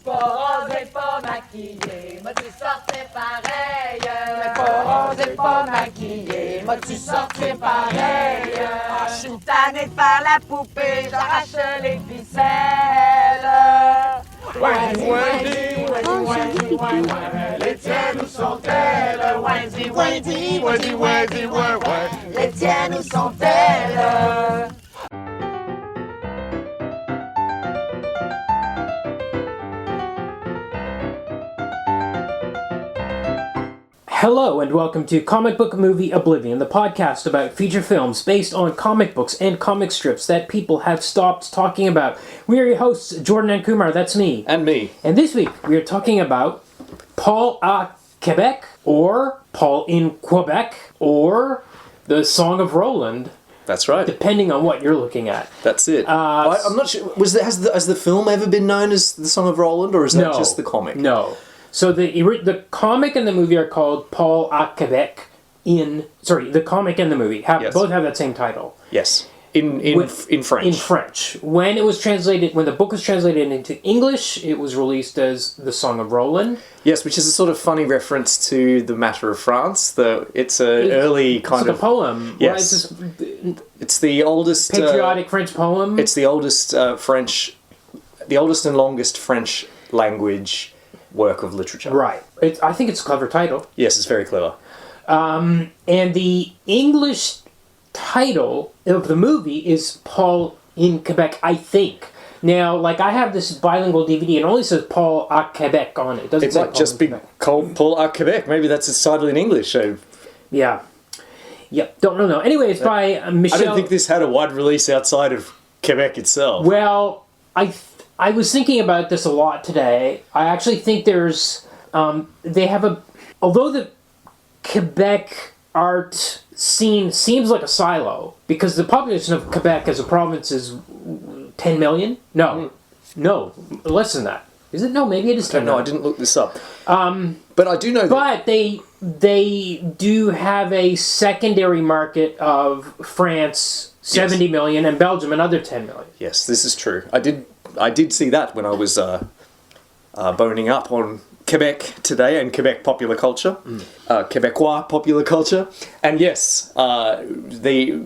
pas rose et pas maquillée, moi tu sortais pareil. Mais pas rose et pas maquillée, moi tu sortais pareil. Je suis tannée de faire la poupée, j'arrache les ficelles. Wendy, Wendy, Wendy, Wendy, Wendy, les tiennes où sont-elles? Wendy, Wendy, Wendy, Wendy, Wendy, les tiennes où sont-elles? Hello and welcome to Comic Book Movie Oblivion, the podcast about feature films based on comic books and comic strips that people have stopped talking about. We are your hosts, Jordan and Kumar, that's me. And me. And this week we are talking about Paul à Québec, or Paul in Quebec, or the Song of Roland. That's right. Depending on what you're looking at. That's it. I'm not sure. Has the film ever been known as the Song of Roland, or is that just the comic? No. So the comic and the movie are called Paul à Québec the comic and the movie both have that same title. Yes. In French. In French. When the book was translated into English, it was released as The Song of Roland. Yes, which is a sort of funny reference to The Matter of France. It's an early kind of... It's a poem. Yes. Right? It's the oldest... Patriotic French poem. It's the oldest the oldest and longest French language work of literature. Right. I think it's a clever title. Yes, it's very clever. And the English title of the movie is Paul in Quebec, I think. Now, I have this bilingual DVD and it only says Paul à Québec on it. It might just be called Paul à Québec. Maybe that's its title in English. So. Yeah. Yep, don't know. Anyway, it's by Michel... I don't think this had a wide release outside of Quebec itself. Well, I was thinking about this a lot today. I actually think there's... they have although the Quebec art scene seems like a silo, because the population of Quebec as a province is 10 million? No. No, less than that. Is it? No, maybe it is 10 million. No, I didn't look this up. But I do know that... But they do have a secondary market of France, 70 million, and Belgium, another 10 million. Yes, this is true. I did see that when I was boning up on Quebec today and Quebec popular culture, Quebecois popular culture, and yes, the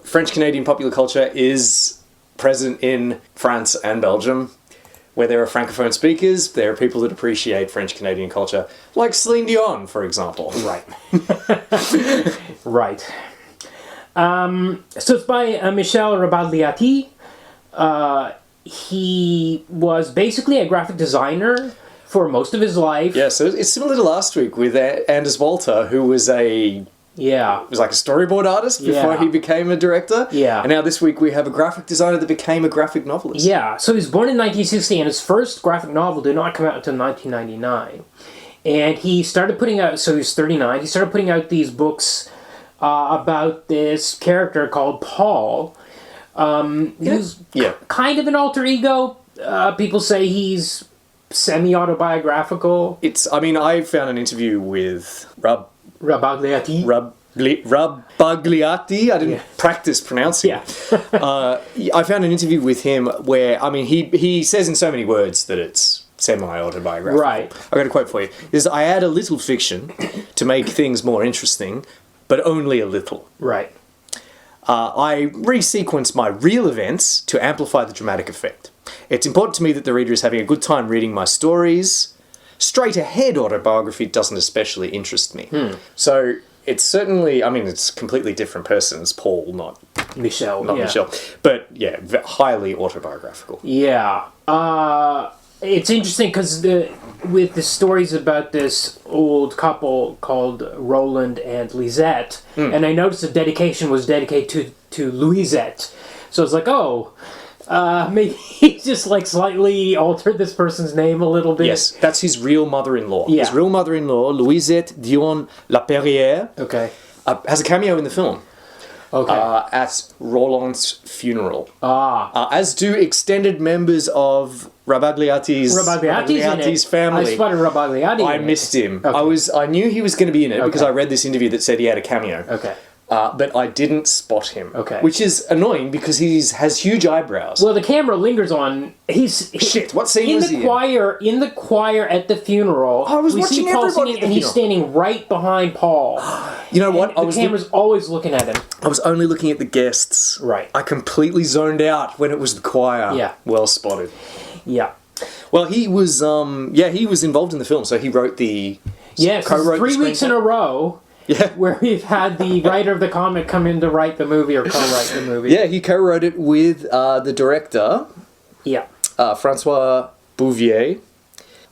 French-Canadian popular culture is present in France and Belgium, where there are francophone speakers. There are people that appreciate French-Canadian culture, like Celine Dion, for example. Right. Right. So it's by Michel Rabagliati. He was basically a graphic designer for most of his life. Yeah, so it's similar to last week with Anders Walter, who was like a storyboard artist before he became a director. Yeah. And now this week we have a graphic designer that became a graphic novelist. Yeah, so he was born in 1960 and his first graphic novel did not come out until 1999. And he started putting out, so he was 39, he started putting out these books about this character called Paul. He's kind of an alter ego. People say he's semi-autobiographical. I found an interview with Rabagliati. Rabagliati. I didn't practice pronouncing it. I found an interview with him where, he says in so many words that it's semi-autobiographical. Right. I've got a quote for you. I add a little fiction to make things more interesting, but only a little. Right. I resequence my real events to amplify the dramatic effect. It's important to me that the reader is having a good time reading my stories. Straight-ahead autobiography doesn't especially interest me. So it's certainly, it's completely different persons, Paul, not Michel. Michel. But, highly autobiographical. Yeah. It's interesting because with the stories about this old couple called Roland and Lisette, and I noticed the dedication was dedicated to Louisette. So it's like, maybe he just slightly altered this person's name a little bit. Yes, that's his real mother-in-law. Yeah. His real mother-in-law, Louisette Dion Laperrière, has a cameo in the film. At Roland's funeral. As do extended members of Rabagliati's family. I spotted Rabagliati. I missed him. I knew he was going to be in it because I read this interview that said he had a cameo. Okay. but I didn't spot him. Okay. Which is annoying because he has huge eyebrows. Well, the camera lingers on. Shit, what scene was he in? In the choir at the funeral. I was we watching see Paul everybody singing, at the and he's funeral. standing right behind Paul. You know what? The camera's always looking at him. I was only looking at the guests. Right. I completely zoned out when it was the choir. Yeah. Well spotted. Yeah. Well, he was he was involved in the film, so he wrote the... Yes, co-wrote 3 the weeks in screenplay. a row. Yeah. Where we've had the writer of the comic come in to write the movie or co-write the movie. Yeah, he co-wrote it with the director, Yeah. François Bouvier.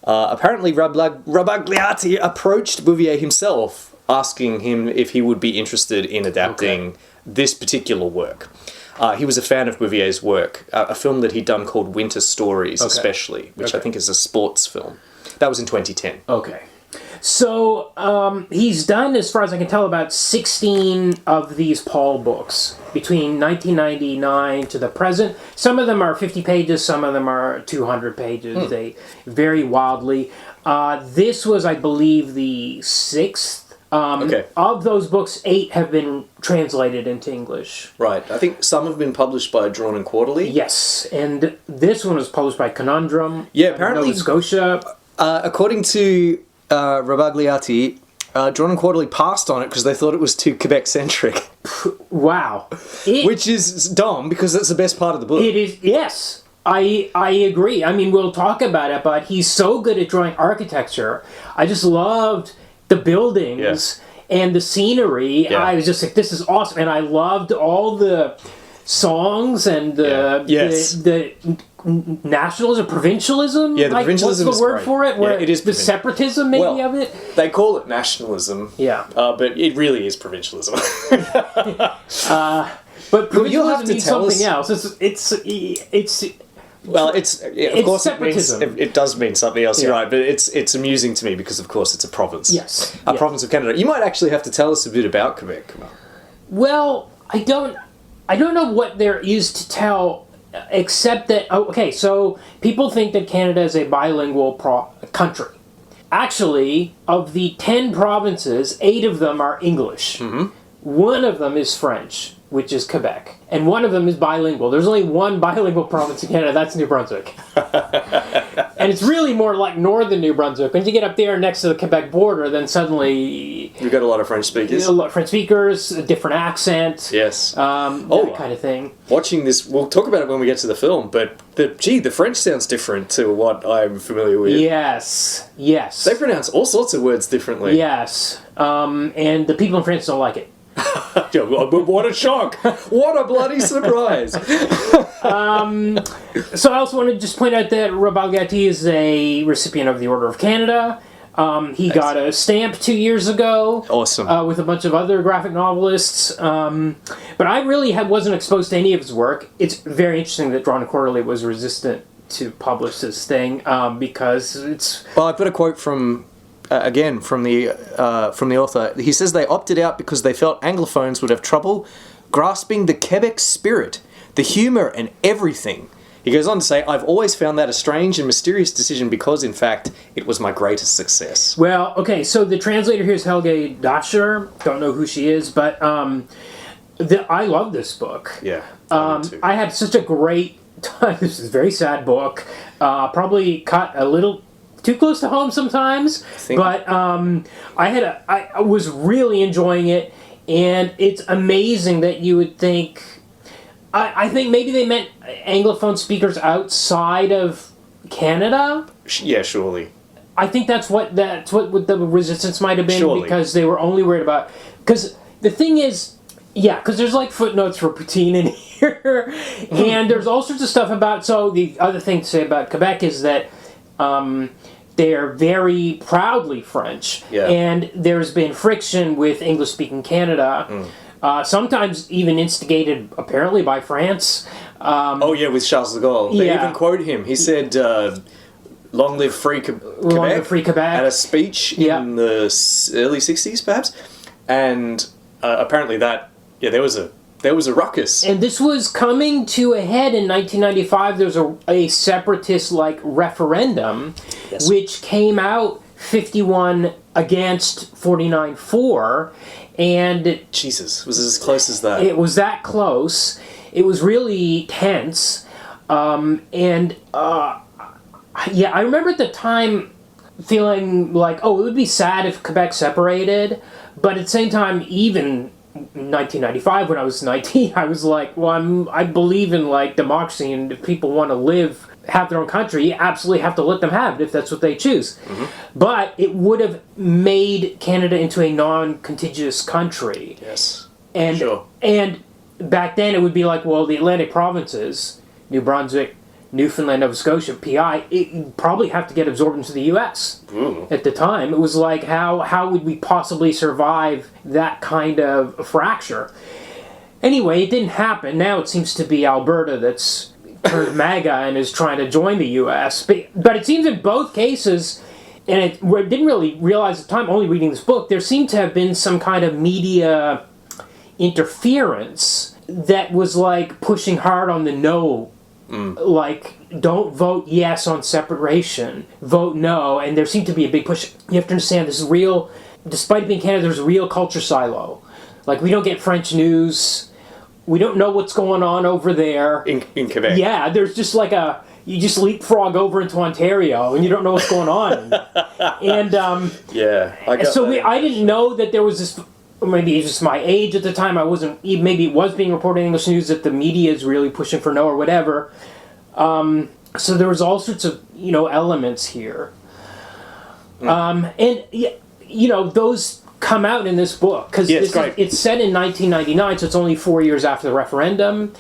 Apparently, Rabagliati approached Bouvier himself, asking him if he would be interested in adapting this particular work. He was a fan of Bouvier's work, a film that he'd done called Winter Stories, especially, which I think is a sports film. That was in 2010. Okay. So, he's done, as far as I can tell, about 16 of these Paul books between 1999 to the present. Some of them are 50 pages, some of them are 200 pages. They vary wildly. This was, I believe, the 6th. Of those books, 8 have been translated into English. Right. I think some have been published by Drawn and Quarterly. Yes, and this one was published by Conundrum. Yeah, apparently... Nova Scotia. According to Rabagliati, Drawn and Quarterly passed on it because they thought it was too Quebec-centric. Wow. Which is dumb, because that's the best part of the book. It is, yes. I agree. I mean, we'll talk about it, but he's so good at drawing architecture. I just loved the buildings and the scenery. Yeah. I was just like, this is awesome. And I loved all the songs and the nationalism, provincialism. Yeah, the provincialism what's is the word great. for it? Yeah, it is the separatism, maybe, of it. They call it nationalism. Yeah. But it really is provincialism. But you'll have provincialism to means tell something us- else. It's Well, of course separatism. it does mean something else. You're Yeah. right, but it's amusing to me because, of course, it's a province. Yes. A Yeah. province of Canada. You might actually have to tell us a bit about Quebec. Well, I don't know what there is to tell, except that so people think that Canada is a bilingual country. Actually, of the 10 provinces, 8 of them are English. Mm-hmm. One of them is French, which is Quebec, and one of them is bilingual. There's only one bilingual province in Canada. That's New Brunswick. And it's really more like northern New Brunswick. When you get up there next to the Quebec border, then suddenly You've got a lot of French speakers. a lot of French speakers, a different accent. Yes. That kind of thing. Watching this, we'll talk about it when we get to the film, but the French sounds different to what I'm familiar with. Yes. They pronounce all sorts of words differently. Yes. And the people in France don't like it. Yeah, what a shock! What a bloody surprise! So I also want to just point out that Rabagliati is a recipient of the Order of Canada. He got a stamp 2 years ago. Awesome. With a bunch of other graphic novelists. But I really wasn't exposed to any of his work. It's very interesting that Drawn Quarterly was resistant to publish this thing because it's... Well, I've got a quote from... again, from the author. He says they opted out because they felt Anglophones would have trouble grasping the Quebec spirit, the humour and everything. He goes on to say, I've always found that a strange and mysterious decision because, in fact, it was my greatest success. Well, okay, so the translator here is Helge Dasher. Don't know who she is, but I love this book. Yeah, I had such a great time. This is a very sad book. Probably cut a little too close to home sometimes, but I was really enjoying it, and it's amazing that you would think. I think maybe they meant Anglophone speakers outside of Canada. Yeah, surely. I think that's what the resistance might have been, Surely. because they were only worried about. Because the thing is, because there's like footnotes for poutine in here, and there's all sorts of stuff about. So the other thing to say about Quebec is that. They're very proudly French, and there's been friction with English-speaking Canada, sometimes even instigated, apparently, by France. With Charles de Gaulle. They even quote him. He said, long live free Quebec. Long live free Quebec. At a speech in the early 60s, perhaps. And apparently there was a ruckus. And this was coming to a head in 1995. There was a separatist-like referendum, which came out 51 against 49-4, and Jesus, was it as close as that? it was that close. It was really tense, yeah, I remember at the time feeling like, oh, it would be sad if Quebec separated, but at the same time, even in 1995 when I was 19, I was like, well, I believe in like democracy, and if people want to have their own country, you absolutely have to let them have it if that's what they choose. But it would have made Canada into a non-contiguous country. Yes. And Sure. and back then it would be like, well, the Atlantic provinces, New Brunswick, Newfoundland, Nova Scotia, PI, it probably have to get absorbed into the U.S. At the time. It was like, how would we possibly survive that kind of fracture? Anyway, it didn't happen. Now it seems to be Alberta that's turned MAGA and is trying to join the U.S. But it seems in both cases, and I didn't really realize at the time, only reading this book, there seemed to have been some kind of media interference that was like pushing hard on the no. Like, don't vote yes on separation, vote no, and there seemed to be a big push. You have to understand, this is real, despite it being Canada, there's a real culture silo. Like, we don't get French news, we don't know what's going on over there. In Quebec. Yeah, there's just like you just leapfrog over into Ontario, and you don't know what's going on. And, Yeah. I didn't know that there was this, maybe it's just my age at the time, maybe it was being reported in English news that the media is really pushing for no or whatever. So there was all sorts of, elements here. And, those come out in this book, because it's set in 1999, so it's only 4 years after the referendum.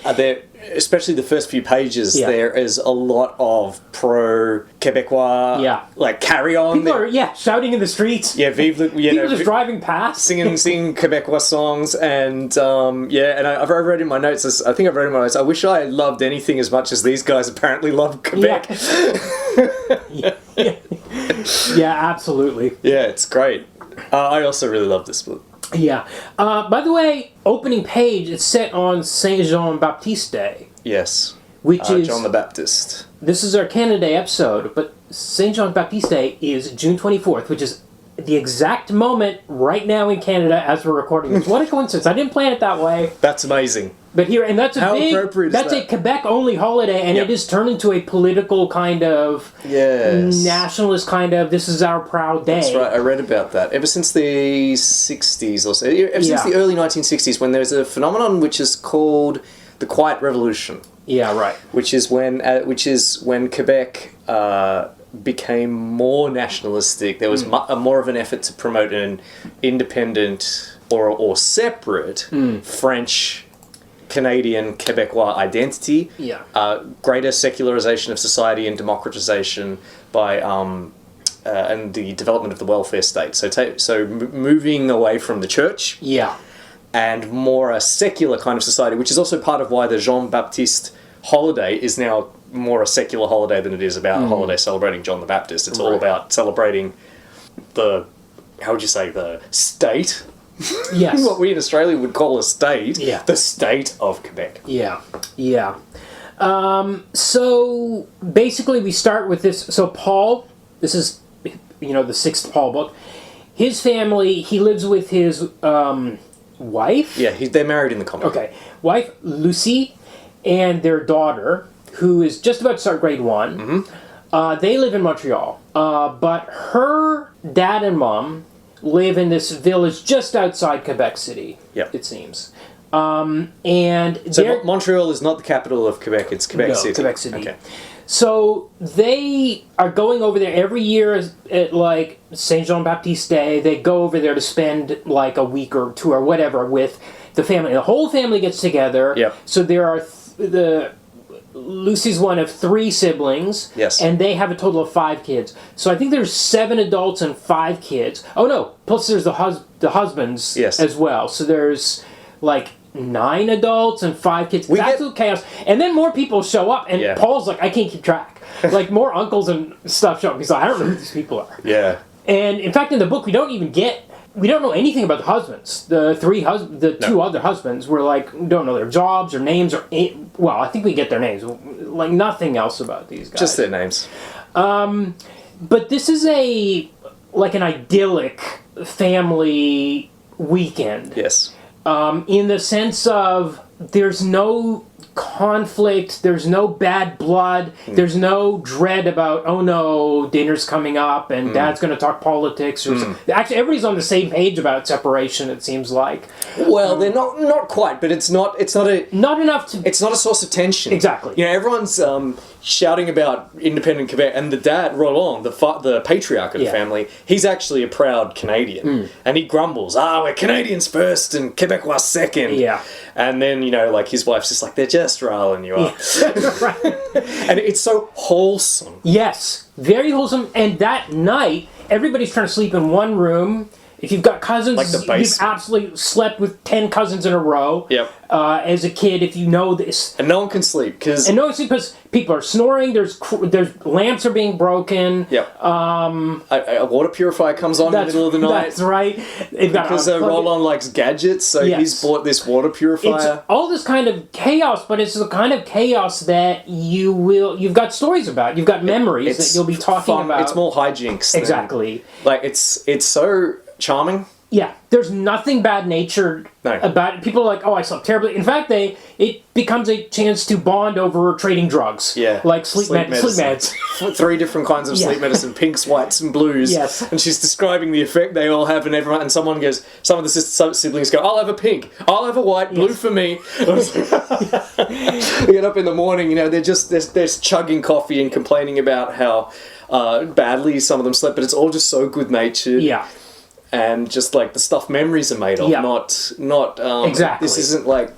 Especially the first few pages, there is a lot of pro-Quebecois, like carry-on. People are, shouting in the streets. Yeah, vive le... People just driving past. Singing Quebecois songs, and and I've read in my notes, I wish I loved anything as much as these guys apparently love Quebec. Yeah, absolutely. Yeah, it's great. I also really love this book. Yeah. By the way, opening page, it's set on Saint Jean Baptiste Day. Yes. Which is John the Baptist. This is our Canada Day episode, but Saint Jean Baptiste Day is June 24th, which is the exact moment right now in Canada as we're recording this. What a coincidence. I didn't plan it that way. That's amazing. But here, and that's that's a Quebec-only holiday, and it is turned into a political kind of, nationalist kind of, this is our proud day. That's right, I read about that. Ever since the 60s or so, ever since the early 1960s, when there's a phenomenon which is called the Quiet Revolution. Yeah, right. Which is when Quebec became more nationalistic. There was more of an effort to promote an independent or separate French, Canadian, Quebecois identity. Yeah. Greater secularization of society and democratization by and the development of the welfare state. So moving away from the church. Yeah. And more a secular kind of society, which is also part of why the Jean Baptiste holiday is now more a secular holiday than it is about a holiday celebrating John the Baptist. It's all about celebrating the state. Yes. What we in Australia would call a state. Yeah. The state of Quebec. Yeah. Yeah. So basically we start with this. So Paul, this is, the sixth Paul book. His family, he lives with his wife. Yeah, they're married in the comic. Okay. Wife, Lucy, and their daughter, who is just about to start grade 1. They live in Montreal. But her dad and mom live in this village just outside Quebec City, it seems. And so Montreal is not the capital of Quebec, it's Quebec City. Quebec City. Okay. So they are going over there every year at like Saint Jean Baptiste Day. They go over there to spend like a week or two or whatever with the family. The whole family gets together. Yep. So there are Lucy's one of 3 siblings. Yes. And they have a total of 5 kids. So I think there's 7 adults and 5 kids. Oh no! Plus there's the husbands as well. So there's like 9 adults and 5 kids. It's absolute chaos. And then more people show up, and Paul's like, I can't keep track. Like more uncles and stuff show up. He's like, I don't know who these people are. Yeah. And in fact, in the book, we don't know anything about the husbands. The 2 other husbands were like, we don't know their jobs or names or I think we get their names. Like nothing else about these guys. Just their names. But this is like an idyllic family weekend. Yes. In the sense of there's no conflict, there's no bad blood, there's no dread about, oh no, dinner's coming up and dad's going to talk politics. Actually, everybody's on the same page about separation, it seems like. Well, they're not quite, but it's not enough to... It's not a source of tension. Exactly. You know, everyone's shouting about independent Quebec, and the dad, Roland, the patriarch of the family, he's actually a proud Canadian. And he grumbles, we're Canadians first and Quebecois second. Yeah. And then, you know, like his wife's just like, they're just riling you up. Right. And it's so wholesome. Yes, very wholesome. And that night, everybody's trying to sleep in one room. If you've got cousins, Like the basement. you've absolutely slept with 10 cousins in a row. Yep. As a kid, if you know this. And no one can sleep because people are snoring, there's lamps are being broken. Yep. A water purifier comes on in the middle of the night. That's right. They've got because Roland likes gadgets, so he's bought this water purifier. It's all this kind of chaos, but it's the kind of chaos that you've got stories about. You've got memories that you'll be talking about. It's more hijinks. Exactly. It's so charming. Yeah, there's nothing bad-natured about it. People are like, I slept terribly. In fact, it becomes a chance to bond over trading drugs. Yeah. Like sleep meds. 3 different kinds of sleep medicine, pinks, whites, and blues. Yes. And she's describing the effect they all have, and some of the siblings go, I'll have a pink, I'll have a white, blue for me. They get up in the morning, you know, they're chugging coffee and complaining about how badly some of them slept, but it's all just so good-natured. Yeah. And just like the stuff memories are made of, not exactly. This isn't like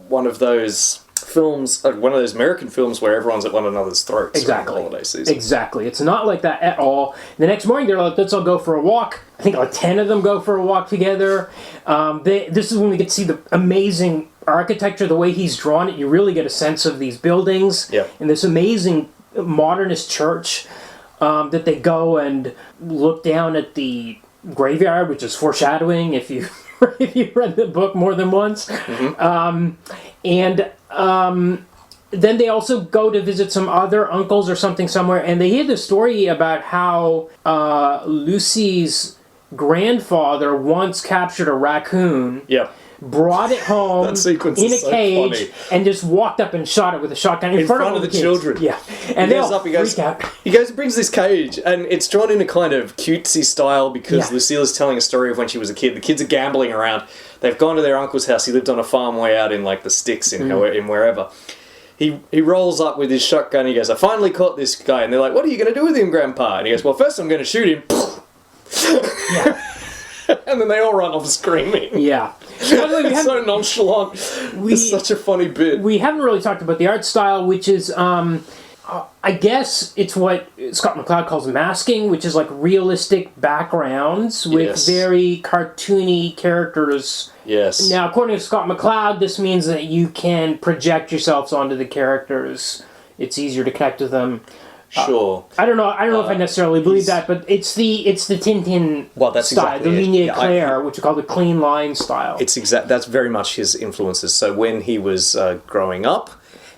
one of those films, one of those American films where everyone's at one another's throats. Exactly. During the holiday season. Exactly. It's not like that at all. The next morning, they're like, let's all go for a walk. I think like 10 of them go for a walk together. This is when we get to see the amazing architecture, the way he's drawn it. You really get a sense of these buildings. Yep. And this amazing modernist church. That they go and look down at the graveyard, which is foreshadowing if you read the book more than once. Mm-hmm. Then they also go to visit some other uncles or something somewhere, and they hear the story about how Lucy's grandfather once captured a raccoon. Yeah. Brought it home That sequence in is a so cage funny. and just walked up and shot it with a shotgun in front of the kids. children. Yeah, and they all freak out. He goes and brings this cage, and it's drawn in a kind of cutesy style because Lucille is telling a story of when she was a kid. The kids are gambling around. They've gone to their uncle's house. He lived on a farm way out in like the sticks in wherever. He rolls up with his shotgun. He goes, I finally caught this guy. And they're like, what are you going to do with him, Grandpa? And he goes, well, first I'm going to shoot him. Yeah. And then they all run off screaming. Yeah. It's so nonchalant. It's such a funny bit. We haven't really talked about the art style, which is, I guess it's what Scott McCloud calls masking, which is like realistic backgrounds with very cartoony characters. Yes. Now, according to Scott McCloud, this means that you can project yourselves onto the characters. It's easier to connect with them. Sure. I don't know if I necessarily believe that, but it's the Tintin that's style, exactly the ligne claire, it. which we call the clean line style. That's very much his influences. So when he was growing up,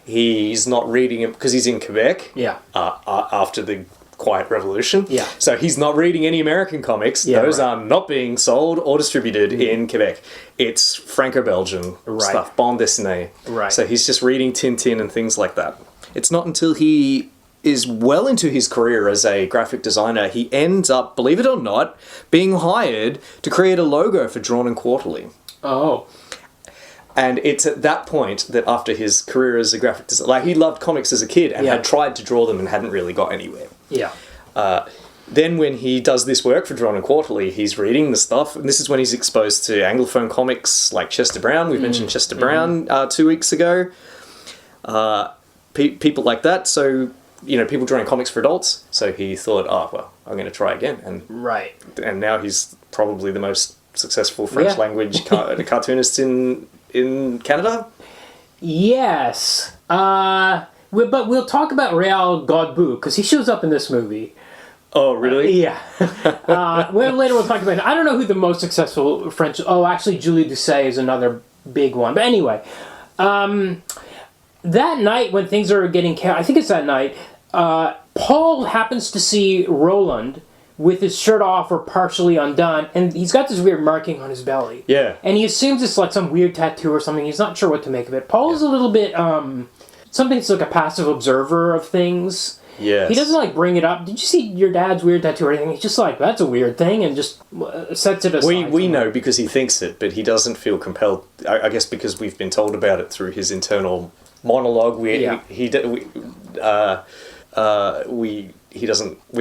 he's not reading it because he's in Quebec. Yeah. After the Quiet Revolution. Yeah. So he's not reading any American comics. Yeah, Those are not being sold or distributed in Quebec. It's Franco-Belgian stuff, bande dessinée. Right. So he's just reading Tintin and things like that. It's not until he is well into his career as a graphic designer, he ends up, believe it or not, being hired to create a logo for Drawn and Quarterly. Oh. And it's at that point that after his career as a graphic designer, like he loved comics as a kid and had tried to draw them and hadn't really got anywhere. Yeah. Then when he does this work for Drawn and Quarterly, he's reading the stuff, and this is when he's exposed to Anglophone comics like Chester Brown. We've mentioned Chester Brown 2 weeks ago. People like that, so... You know, people drawing comics for adults. So he thought, I'm going to try again. And now he's probably the most successful French language cartoonist in Canada. Yes. But we'll talk about Réal Godbout, because he shows up in this movie. Oh, really? Yeah. Later we'll talk about it. I don't know who the most successful French... Oh, actually, Julie Doucet is another big one. But anyway... that night when things are getting... I think it's that night... Paul happens to see Roland with his shirt off or partially undone, and he's got this weird marking on his belly. Yeah. And he assumes it's like some weird tattoo or something. He's not sure what to make of it. Paul is a little bit, something that's like a passive observer of things. Yes. He doesn't like bring it up. Did you see your dad's weird tattoo or anything? He's just like, that's a weird thing, and just sets it aside. We know because he thinks it, but he doesn't feel compelled. I guess because we've been told about it through his internal monologue. We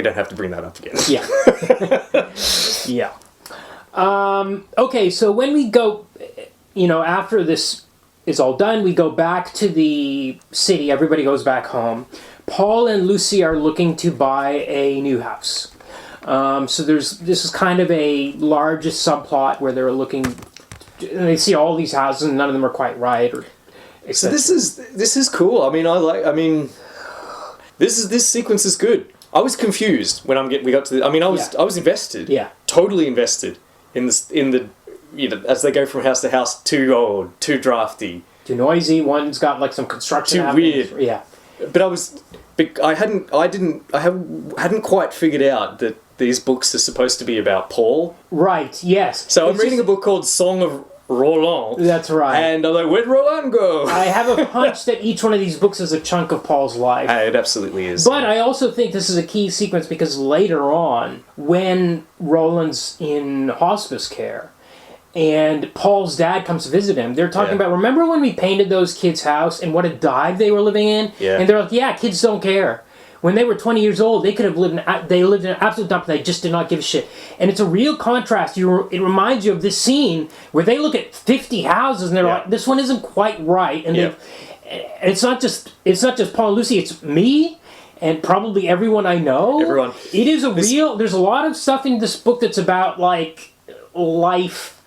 don't have to bring that up again. Yeah. Yeah. Okay, so when we go, after this is all done, we go back to the city. Everybody goes back home. Paul and Lucy are looking to buy a new house. So this is kind of a largest subplot where they're looking, and they see all these houses and none of them are quite right. So this is cool. I mean, this sequence is good. I was confused when we got to the, I was invested. Yeah. Totally invested in the as they go from house to house, too drafty. Too noisy. One's got like some construction. Too weird. Yeah. But I hadn't quite figured out that these books are supposed to be about Paul. Right, yes. So I'm reading a book called Song of Roland. That's right. And I'm like, where'd Roland go? I have a hunch that each one of these books is a chunk of Paul's life. It absolutely is. But I also think this is a key sequence because later on, when Roland's in hospice care, and Paul's dad comes to visit him, they're talking about, remember when we painted those kids' house and what a dive they were living in? Yeah. And they're like, yeah, kids don't care. When they were 20 years old, they could have lived in an absolute dump. They just did not give a shit. And it's a real contrast. It reminds you of this scene where they look at 50 houses and they're like, this one isn't quite right. And it's not just Paul and Lucy, it's me and probably everyone I know. Everyone. It is there's a lot of stuff in this book that's about like life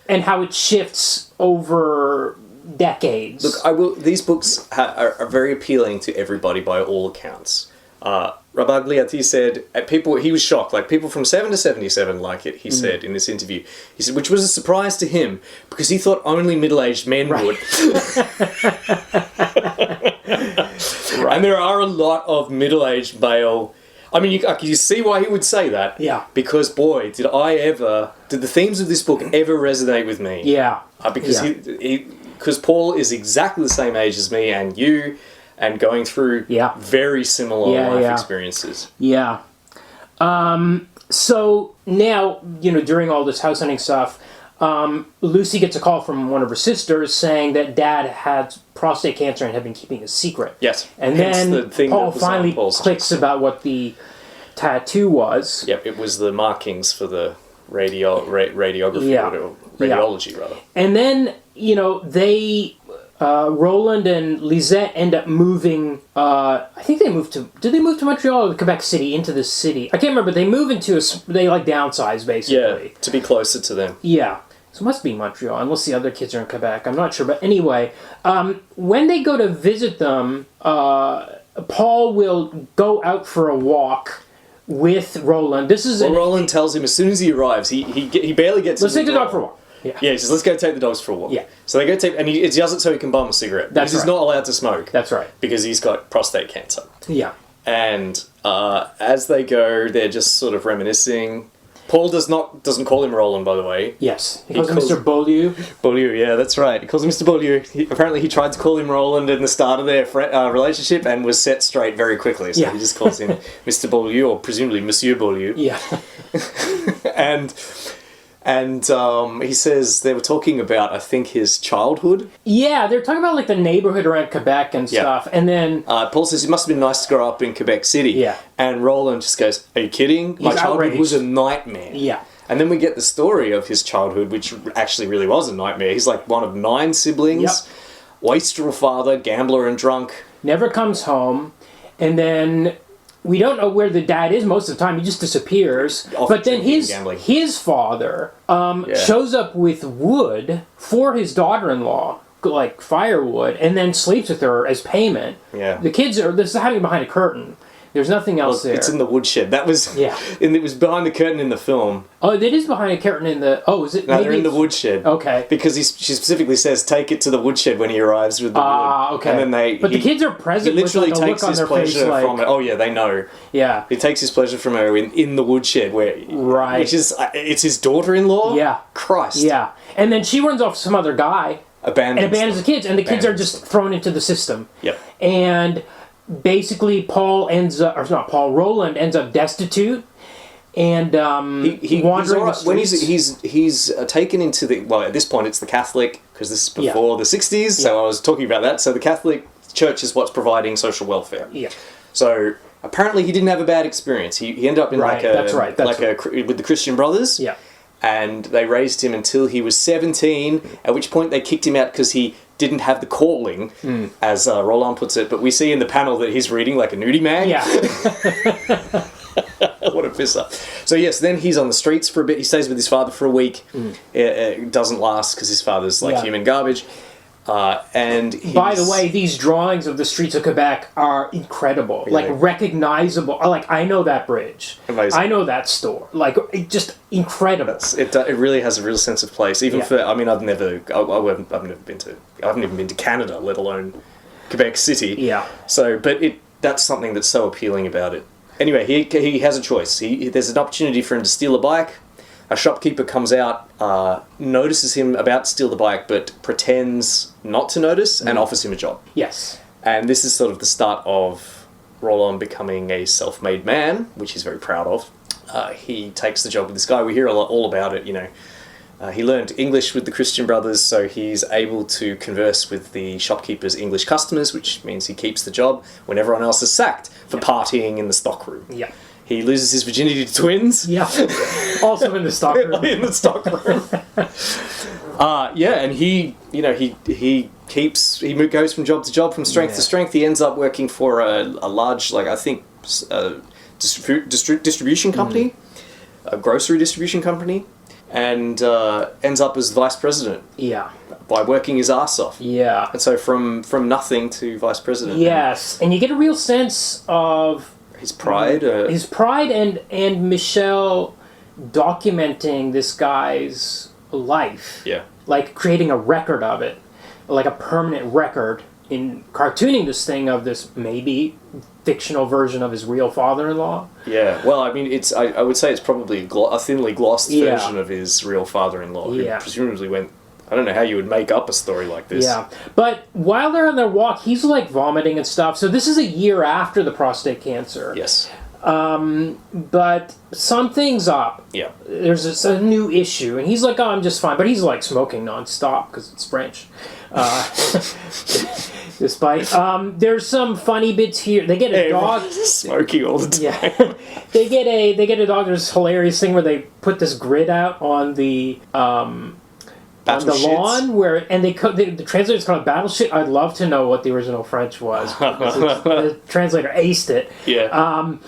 and how it shifts over decades. Look, these books are very appealing to everybody by all accounts. Rabagliati said, he was shocked, like people from 7 to 77 like it, he said in this interview. He said, which was a surprise to him, because he thought only middle-aged men would. And there are a lot of middle-aged male... I mean, you see why he would say that. Yeah. Because, boy, did the themes of this book ever resonate with me. Yeah. Because Paul is exactly the same age as me and you, and going through very similar life experiences. Yeah. So now, during all this house hunting stuff, Lucy gets a call from one of her sisters saying that Dad had prostate cancer and had been keeping a secret. Yes. And then Paul finally clicks about what the tattoo was. Yep, it was the markings for the radiography, or radiology, rather. And then, they... Roland and Lisette end up moving, I think did they move to Montreal or Quebec City, into the city? I can't remember. They move into they downsize, basically. Yeah, to be closer to them. Yeah. So it must be Montreal, unless the other kids are in Quebec. I'm not sure. But anyway, when they go to visit them, Paul will go out for a walk with Roland. Roland tells him as soon as he arrives, he barely gets... Let's take the dog for a walk. Yeah, he says, let's go take the dogs for a walk. Yeah. So they go and he does it so he can bum a cigarette. That's right. He's not allowed to smoke. That's right. Because he's got prostate cancer. Yeah. And as they go, they're just sort of reminiscing. Paul doesn't call him Roland, by the way. Yes. He calls him Mr. Beaulieu. Beaulieu, yeah, that's right. He calls him Mr. Beaulieu. Apparently he tried to call him Roland in the start of their relationship and was set straight very quickly. So he just calls him Mr. Beaulieu, or presumably Monsieur Beaulieu. Yeah. And he says they were talking about, I think, his childhood. Yeah, they're talking about like the neighborhood around Quebec and stuff. And then Paul says it must have been nice to grow up in Quebec City. Yeah. And Roland just goes, "Are you kidding? My childhood was a nightmare." Yeah. And then we get the story of his childhood, which actually really was a nightmare. He's like one of 9 siblings. Yep. Wastrel father, gambler and drunk. Never comes home, and then. We don't know where the dad is most of the time. He just disappears. But then his father shows up with wood for his daughter-in-law, like firewood, and then sleeps with her as payment. Yeah. This is happening behind a curtain. There's nothing else there. It's in the woodshed. That was... Yeah. And it was behind the curtain in the film. Oh, it is behind a curtain in the... Oh, is it? No, they're in the woodshed. Okay. Because she specifically says, take it to the woodshed when he arrives with the wood. Ah, okay. And then But the kids are present. He literally with like a takes look on his their pleasure face, like, from it. Oh, yeah, they know. Yeah. He takes his pleasure from her in the woodshed, where... Right. Which is... It's his daughter-in-law? Yeah. Christ. Yeah. And then she runs off some other guy. Abandons the kids. And the kids are just thrown into the system. Yep. And basically Roland ends up destitute. And he wandering the when streets. he's taken into the... Well, at this point, it's the Catholic, because this is before the 60s, so I was talking about that. So the Catholic Church is what's providing social welfare. Yeah. So apparently he didn't have a bad experience. He ended up in with the Christian Brothers. Yeah. And they raised him until he was 17, at which point they kicked him out because he didn't have the calling, as Roland puts it. But we see in the panel that he's reading like a nudie mag. Yeah. What a pisser. So yes, then he's on the streets for a bit. He stays with his father for a week. It doesn't last because his father's like human garbage. And by the way, these drawings of the streets of Quebec are incredible. Like, recognizable. Like, I know that bridge. Amazing. I know that store. Like, just incredible. It really has a real sense of place. Even for, I mean, I haven't even been to Canada, let alone Quebec City. Yeah. So, but that's something that's so appealing about it. Anyway, he has a choice. There's an opportunity for him to steal a bike. A shopkeeper comes out, notices him about to steal the bike, but pretends not to notice and offers him a job. Yes. And this is sort of the start of Roland becoming a self-made man, which he's very proud of. He takes the job with this guy. We hear all about it, you know. He learned English with the Christian Brothers, so he's able to converse with the shopkeeper's English customers, which means he keeps the job when everyone else is sacked for partying in the stockroom. Yeah. He loses his virginity to twins. Yeah. Also in the stockroom. In the stockroom. And he goes from job to job, from strength to strength. He ends up working for a large, like, I think, distribution company, a grocery distribution company, and ends up as vice president. Yeah. By working his ass off. Yeah. And so from nothing to vice president. Yes. And you get a real sense of his pride. And Michel documenting this guy's life. Yeah. Like creating a record of it. Like a permanent record in cartooning this thing of this maybe fictional version of his real father-in-law. Yeah. Well, I mean, I would say it's probably a thinly glossed version of his real father-in-law. Who presumably went... I don't know how you would make up a story like this. Yeah. But while they're on their walk, he's like vomiting and stuff. So this is a year after the prostate cancer. Yes. But something's up. Yeah. There's a new issue. And he's like, oh, I'm just fine. But he's like smoking nonstop because it's French. Despite... there's some funny bits here. They get a dog... Smoking all the time. Yeah. They get a dog. There's this hilarious thing where they put this grid out on the... on the lawn the translators call it battle shit. I'd love to know what the original French was. The translator aced it. Yeah.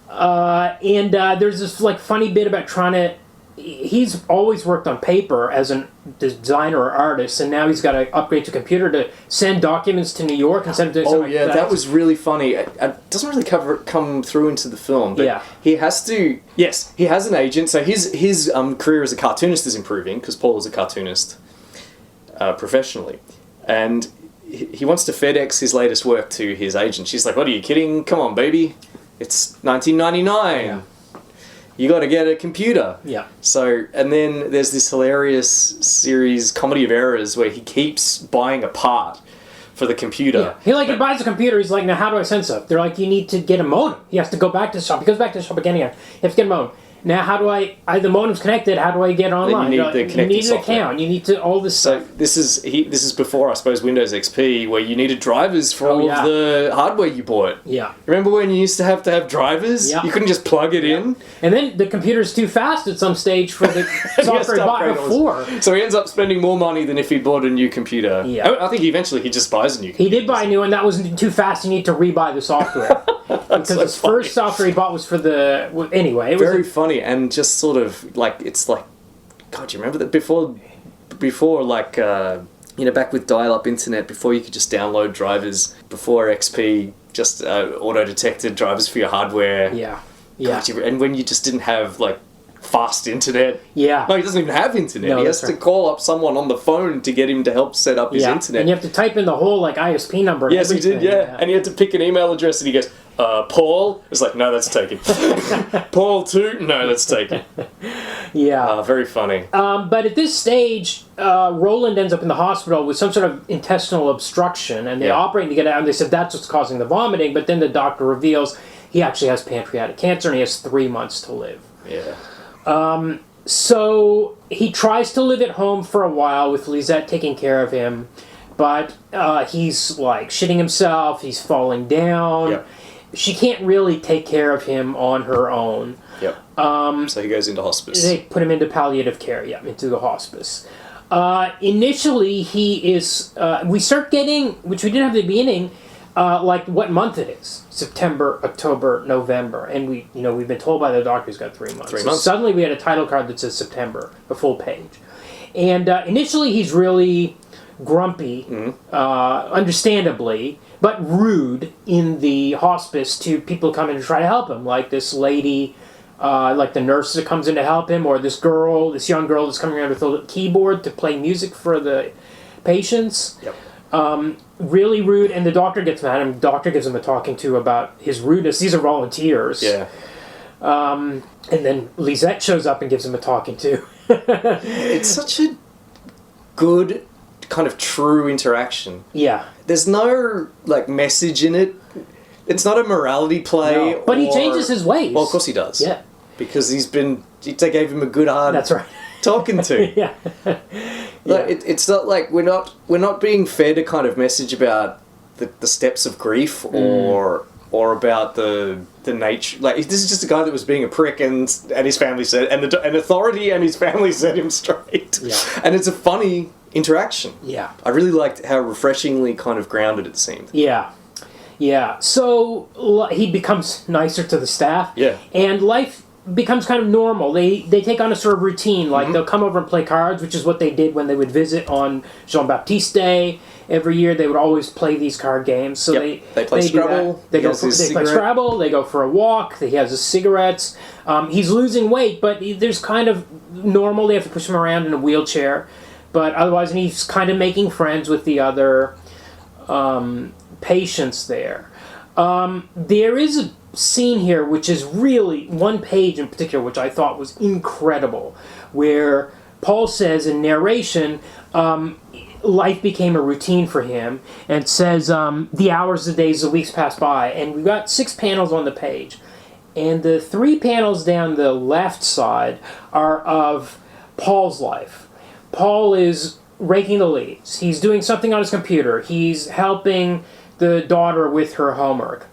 And there's this like funny bit about trying to. He's always worked on paper as a designer or artist, and now he's got to upgrade to computer to send documents to New York and send them to. Oh yeah, that was really funny. It doesn't really come through into the film, but he has to. Yes, he has an agent, so his career as a cartoonist is improving because Paul is a cartoonist professionally, and he wants to FedEx his latest work to his agent. She's like, "What are you kidding? Come on, baby, it's 1999." Yeah. You got to get a computer. Yeah. So, and then there's this hilarious series, Comedy of Errors, where he keeps buying a part for the computer. Yeah. He buys a computer, he's like, now how do I send stuff? They're like, you need to get a modem. He has to go back to the shop. He goes back to the shop again. You have to get a modem. Now, how do the modem's connected, how do I get online? Then you need an account, you need to, all this stuff. So this is before, I suppose, Windows XP, where you needed drivers for all of the hardware you bought. Yeah. Remember when you used to have drivers? Yeah. You couldn't just plug it in? And then the computer's too fast at some stage for the software he bought before. So he ends up spending more money than if he bought a new computer. Yeah. I think eventually he just buys a new computer. He did buy a new one, that was too fast, you need to rebuy the software. Because his first software he bought was for the... Anyway, it was... Very funny, and just sort of, like, it's like... God, do you remember that before like, back with dial-up internet, before you could just download drivers, before XP just auto-detected drivers for your hardware. Yeah. God, and when you just didn't have, like, fast internet. Yeah. No, he doesn't even have internet. No, He has that's to call up someone on the phone to get him to help set up his internet. And you have to type in the whole, like, ISP number and Yes, he everything. did, yeah. And he had to pick an email address, and he goes, Paul? It's like, no, that's taken. Paul 2? No, that's taken. Yeah. Very funny. But at this stage, Roland ends up in the hospital with some sort of intestinal obstruction, and they operate to get it out, and they said that's what's causing the vomiting, but then the doctor reveals he actually has pancreatic cancer, and he has 3 months to live. Yeah. So he tries to live at home for a while with Lisette taking care of him, but he's like shitting himself, he's falling down. Yep. She can't really take care of him on her own. Yep. So he goes into hospice. They put him into palliative care, into the hospice. Initially, he is, we start getting, which we didn't have at the beginning, like what month it is. September, October, November. And we've been told by the doctor he's got 3 months. 3 So months. suddenly we had a title card that says September, a full page. And initially he's really grumpy, understandably, but rude in the hospice to people coming to try to help him. Like this lady, like the nurse that comes in to help him, or this young girl that's coming around with a keyboard to play music for the patients. Yep. Really rude, and the doctor gets mad at him. The doctor gives him a talking to about his rudeness. These are volunteers. Yeah. And then Lisette shows up and gives him a talking to. It's such a good, kind of true interaction. Yeah. There's no, like, message in it. It's not a morality play. No. But he changes his ways. Well, of course he does. Yeah. Because they gave him a good hard That's right. talking to. Yeah. Like, it's not like we're not being fed a kind of message about the steps of grief or about the nature. Like, this is just a guy that was being a prick, and his family said, and authority and his family set him straight. Yeah. And it's a funny interaction. Yeah. I really liked how refreshingly kind of grounded it seemed. Yeah. Yeah. So he becomes nicer to the staff. Yeah. And life becomes kind of normal. They take on a sort of routine. Like they'll come over and play cards, which is what they did when they would visit on Jean-Baptiste Day. Every year they would always play these card games. So they play Scrabble. They play Scrabble. They go for a walk. He has his cigarettes. He's losing weight, but there's kind of normal. They have to push him around in a wheelchair, but otherwise, and he's kind of making friends with the other patients there. There is a scene here which is really one page in particular which I thought was incredible, where Paul says in narration, life became a routine for him, and says the hours, the days, the weeks passed by, and we've got 6 panels on the page, and the 3 panels down the left side are of Paul's life. Paul is raking the leaves. He's doing something on his computer. He's helping the daughter with her homework.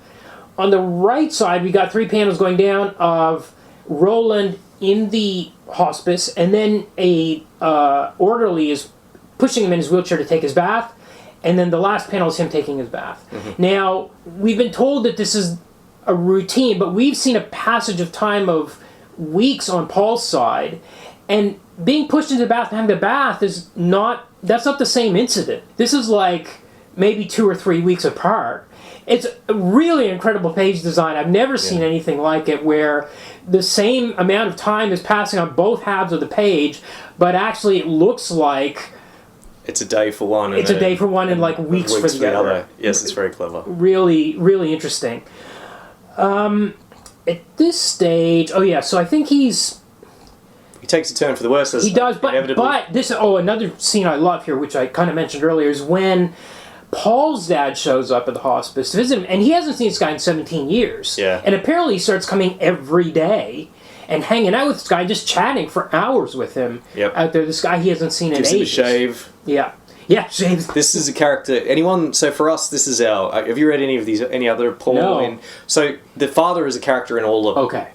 On the right side, we got 3 panels going down of Roland in the hospice, and then a orderly is pushing him in his wheelchair to take his bath, and then the last panel is him taking his bath. Now, we've been told that this is a routine, but we've seen a passage of time of weeks on Paul's side, and being pushed into the bath and having the bath that's not the same incident. This is like maybe 2 or 3 weeks apart. It's a really incredible page design. I've never seen anything like it, where the same amount of time is passing on both halves of the page, but actually it looks like it's a day for one. It's a day for one and like weeks for the other. Yes, it's very clever. Really, really interesting. At this stage, so I think he takes a turn for the worse. He does, but this another scene I love here, which I kind of mentioned earlier, is when Paul's dad shows up at the hospice to visit him, and he hasn't seen this guy in 17 years. Yeah. And apparently he starts coming every day and hanging out with this guy, just chatting for hours with him out there. This guy he hasn't seen in ages. Gives him a shave. Yeah. Yeah, shave. This is a character. So for us, this is our. Have you read any other Paul? No. So the father is a character in all of them. Okay.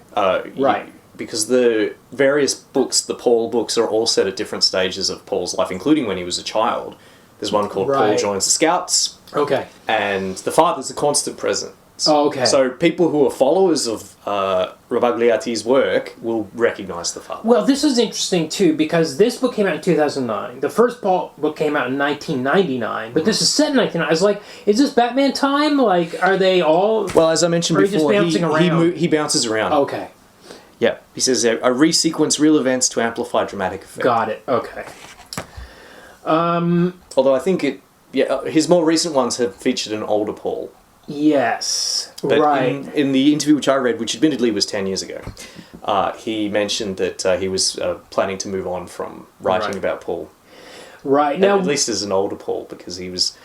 Right. Because the various books, the Paul books, are all set at different stages of Paul's life, including when he was a child. There's one called Paul Joins the Scouts. Okay. And the father's a constant present. reference. Oh, okay. So people who are followers of Rabagliati's work will recognise the father. Well, this is interesting too, because this book came out in 2009. The first book came out in 1999, but this is set in 1999. I was like, is this Batman time? Like, are they all... Well, as I mentioned before, he bounces around. Okay. Yeah, he says, I resequence real events to amplify dramatic effect. Got it, okay. Although I think his more recent ones have featured an older Paul. Yes, But right. in the interview which I read, which admittedly was 10 years ago, he mentioned that he was planning to move on from writing about Paul. Right. Now, at least as an older Paul, because he was,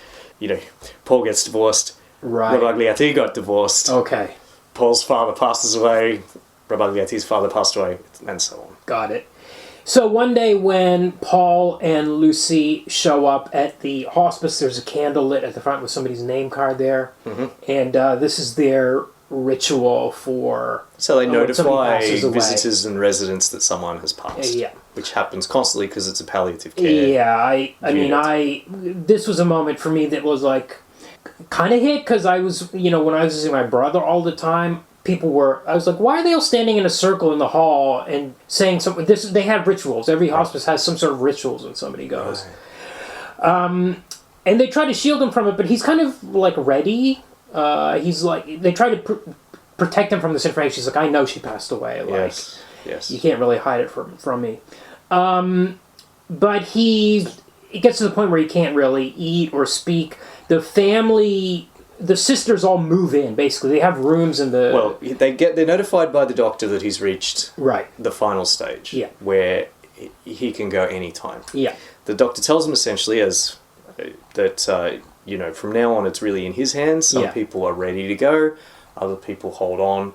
Paul gets divorced, right. Rabagliati got divorced, Okay. Paul's father passes away, Rabagliati's father passed away, and so on. Got it. So one day when Paul and Lucy show up at the hospice, there's a candle lit at the front with somebody's name card there. Mm-hmm. And this is their ritual for... So they notify visitors and residents that someone has passed. Yeah. Which happens constantly because it's a palliative care. Yeah, I mean, this was a moment for me that was like, kind of hit, because I was, when I was visiting my brother all the time, I was like, why are they all standing in a circle in the hall and saying something? They have rituals. Every hospice has some sort of rituals when somebody goes. Right. And they try to shield him from it, but he's kind of like ready. He's like, they try to protect him from this information. He's like, I know she passed away. Like, yes. You can't really hide it from me. But it gets to the point where he can't really eat or speak. The sisters all move in, basically. They have rooms in the... Well, they're notified by the doctor that he's reached the final stage, where he can go anytime. Yeah. The doctor tells him essentially that, from now on it's really in his hands. Some people are ready to go, other people hold on,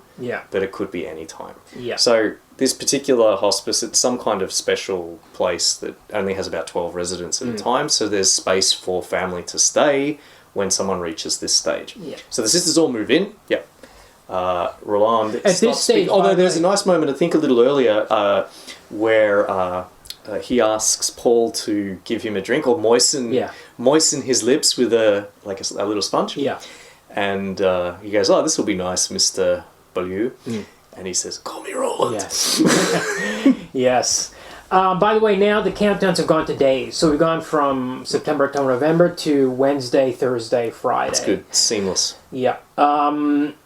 but it could be any time. Yeah. So this particular hospice, it's some kind of special place that only has about 12 residents at a time, so there's space for family to stay when someone reaches this stage. Yeah. So the sisters all move in. Yeah. Roland at this stage, although there's a nice moment, I think a little earlier, where he asks Paul to give him a drink or moisten his lips with a little sponge. Yeah. And he goes, "Oh, this will be nice, Mr. Beaulieu." And he says, "Call me Roland." Yes. Yes. By the way, now the countdowns have gone to days. So we've gone from September to November to Wednesday, Thursday, Friday. That's good. Seamless. Yeah.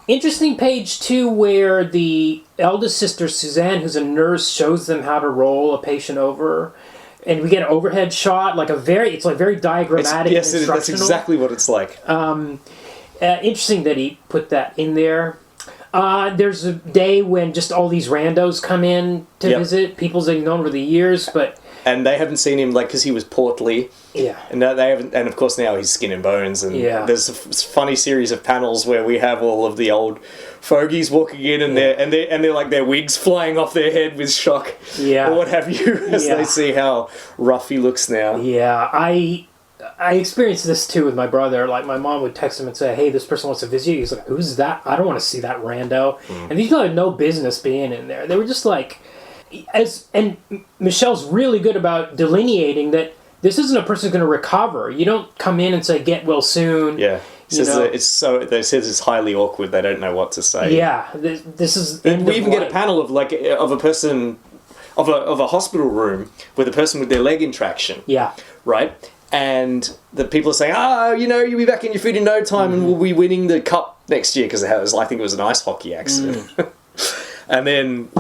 Interesting page, too, where the eldest sister, Suzanne, who's a nurse, shows them how to roll a patient over. And we get an overhead shot, it's very diagrammatic and instructional. That's exactly what it's like. Interesting that he put that in there. There's a day when just all these randos come in to visit, people they've known over the years, and they haven't seen him because he was portly. Yeah. And now they haven't, and of course now he's skin and bones. And there's a funny series of panels where we have all of the old fogies walking in, and they're like their wigs flying off their head with shock, or what have you, as they see how rough he looks now. Yeah, I experienced this too with my brother. Like, my mom would text him and say, "Hey, this person wants to visit you." He's like, "Who's that? I don't want to see that rando." And these people had no business being in there. They were just like, and Michelle's really good about delineating that this isn't a person who's going to recover. You don't come in and say, "Get well soon." Yeah. They said it's highly awkward. They don't know what to say. Yeah. This is. We even get a panel of a person, of a hospital room with a person with their leg in traction. Yeah. Right. And the people are saying, you'll be back in your feet in no time, and we'll be winning the cup next year, because I think it was an ice hockey accident. And then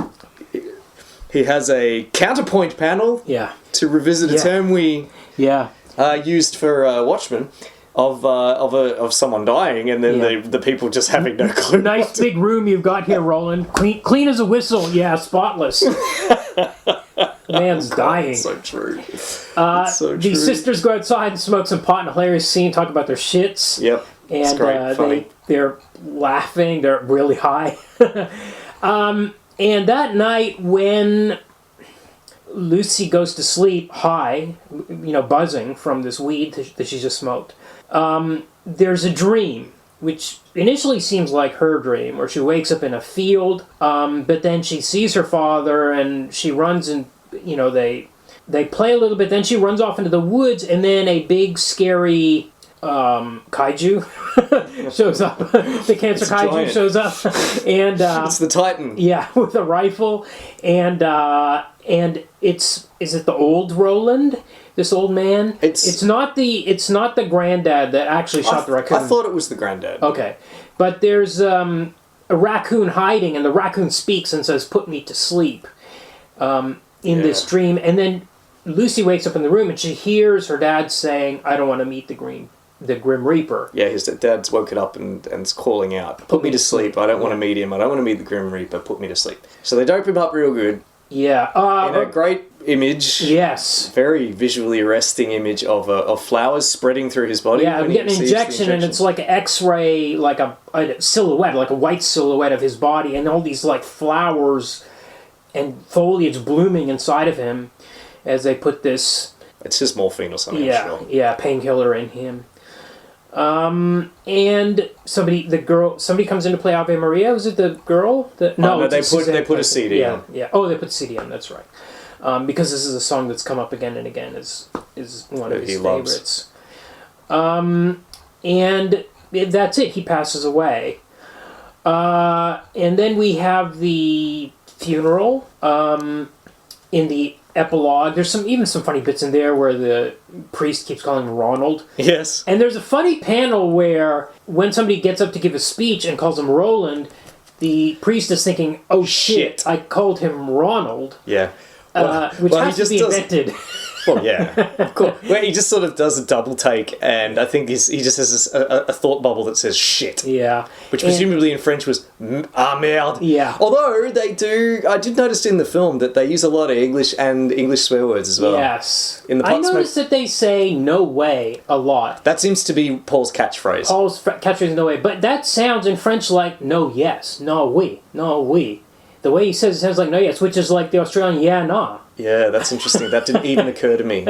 he has a counterpoint panel to revisit a term we used for Watchmen of someone dying, and then the people just having no clue. Nice big room you've got here, Roland. Clean as a whistle. Yeah, spotless. Man's dying. So true. These sisters go outside and smoke some pot in a hilarious scene, talk about their shits. Yep. And it's great. Funny. they're laughing, they're really high. And that night when Lucy goes to sleep high, buzzing from this weed that she just smoked, there's a dream, which initially seems like her dream, where she wakes up in a field, but then she sees her father, and she runs and, they play a little bit, then she runs off into the woods, and then a big, scary kaiju shows up. The cancer kaiju giant. shows up, and It's the Titan. yeah, with a rifle, and is it the old Roland? This old man. It's not the granddad that actually shot the raccoon. I thought it was the granddad. Okay, but there's a raccoon hiding, and the raccoon speaks and says, "Put me to sleep," in this dream, and then Lucy wakes up in the room and she hears her dad saying, "I don't want to meet the Grim Reaper." Yeah, his dad's woken up and is calling out, "Put me to sleep. I don't want to meet him. I don't want to meet the Grim Reaper. Put me to sleep." So they dope him up real good. Yeah. In a great image. Yes. Very visually arresting image of flowers spreading through his body. Yeah, we get an injection, and it's like an X-ray, like a silhouette, like a white silhouette of his body, and all these like flowers and foliage blooming inside of him as they put this... It's just morphine or something, yeah, I'm sure. Yeah, painkiller in him. And somebody comes in to play Ave Maria. Was it the girl? No, they put a CD on. Yeah. Oh, they put a CD on. That's right. Because this is a song that's come up again and again is one of his favorites. And that's it. He passes away. And then we have the funeral. In the epilogue, there's some funny bits in there where the priest keeps calling him Ronald. Yes. And there's a funny panel where when somebody gets up to give a speech and calls him Roland, the priest is thinking, "Oh shit, I called him Ronald." Yeah. Which has to be invented. Well, yeah, of course. Where he just sort of does a double take, and I think he just has a thought bubble that says "shit." Yeah. Which presumably in French was "ah merde." Yeah. Although I did notice in the film that they use a lot of English and English swear words as well. Yes. In the I noticed that they say "no way" a lot. That seems to be Paul's catchphrase. Catchphrase is "no way," but that sounds in French like "no yes," "no oui," "no oui." The way he says it sounds like "no yes," which is like the Australian "yeah nah." Yeah, that's interesting. That didn't even occur to me.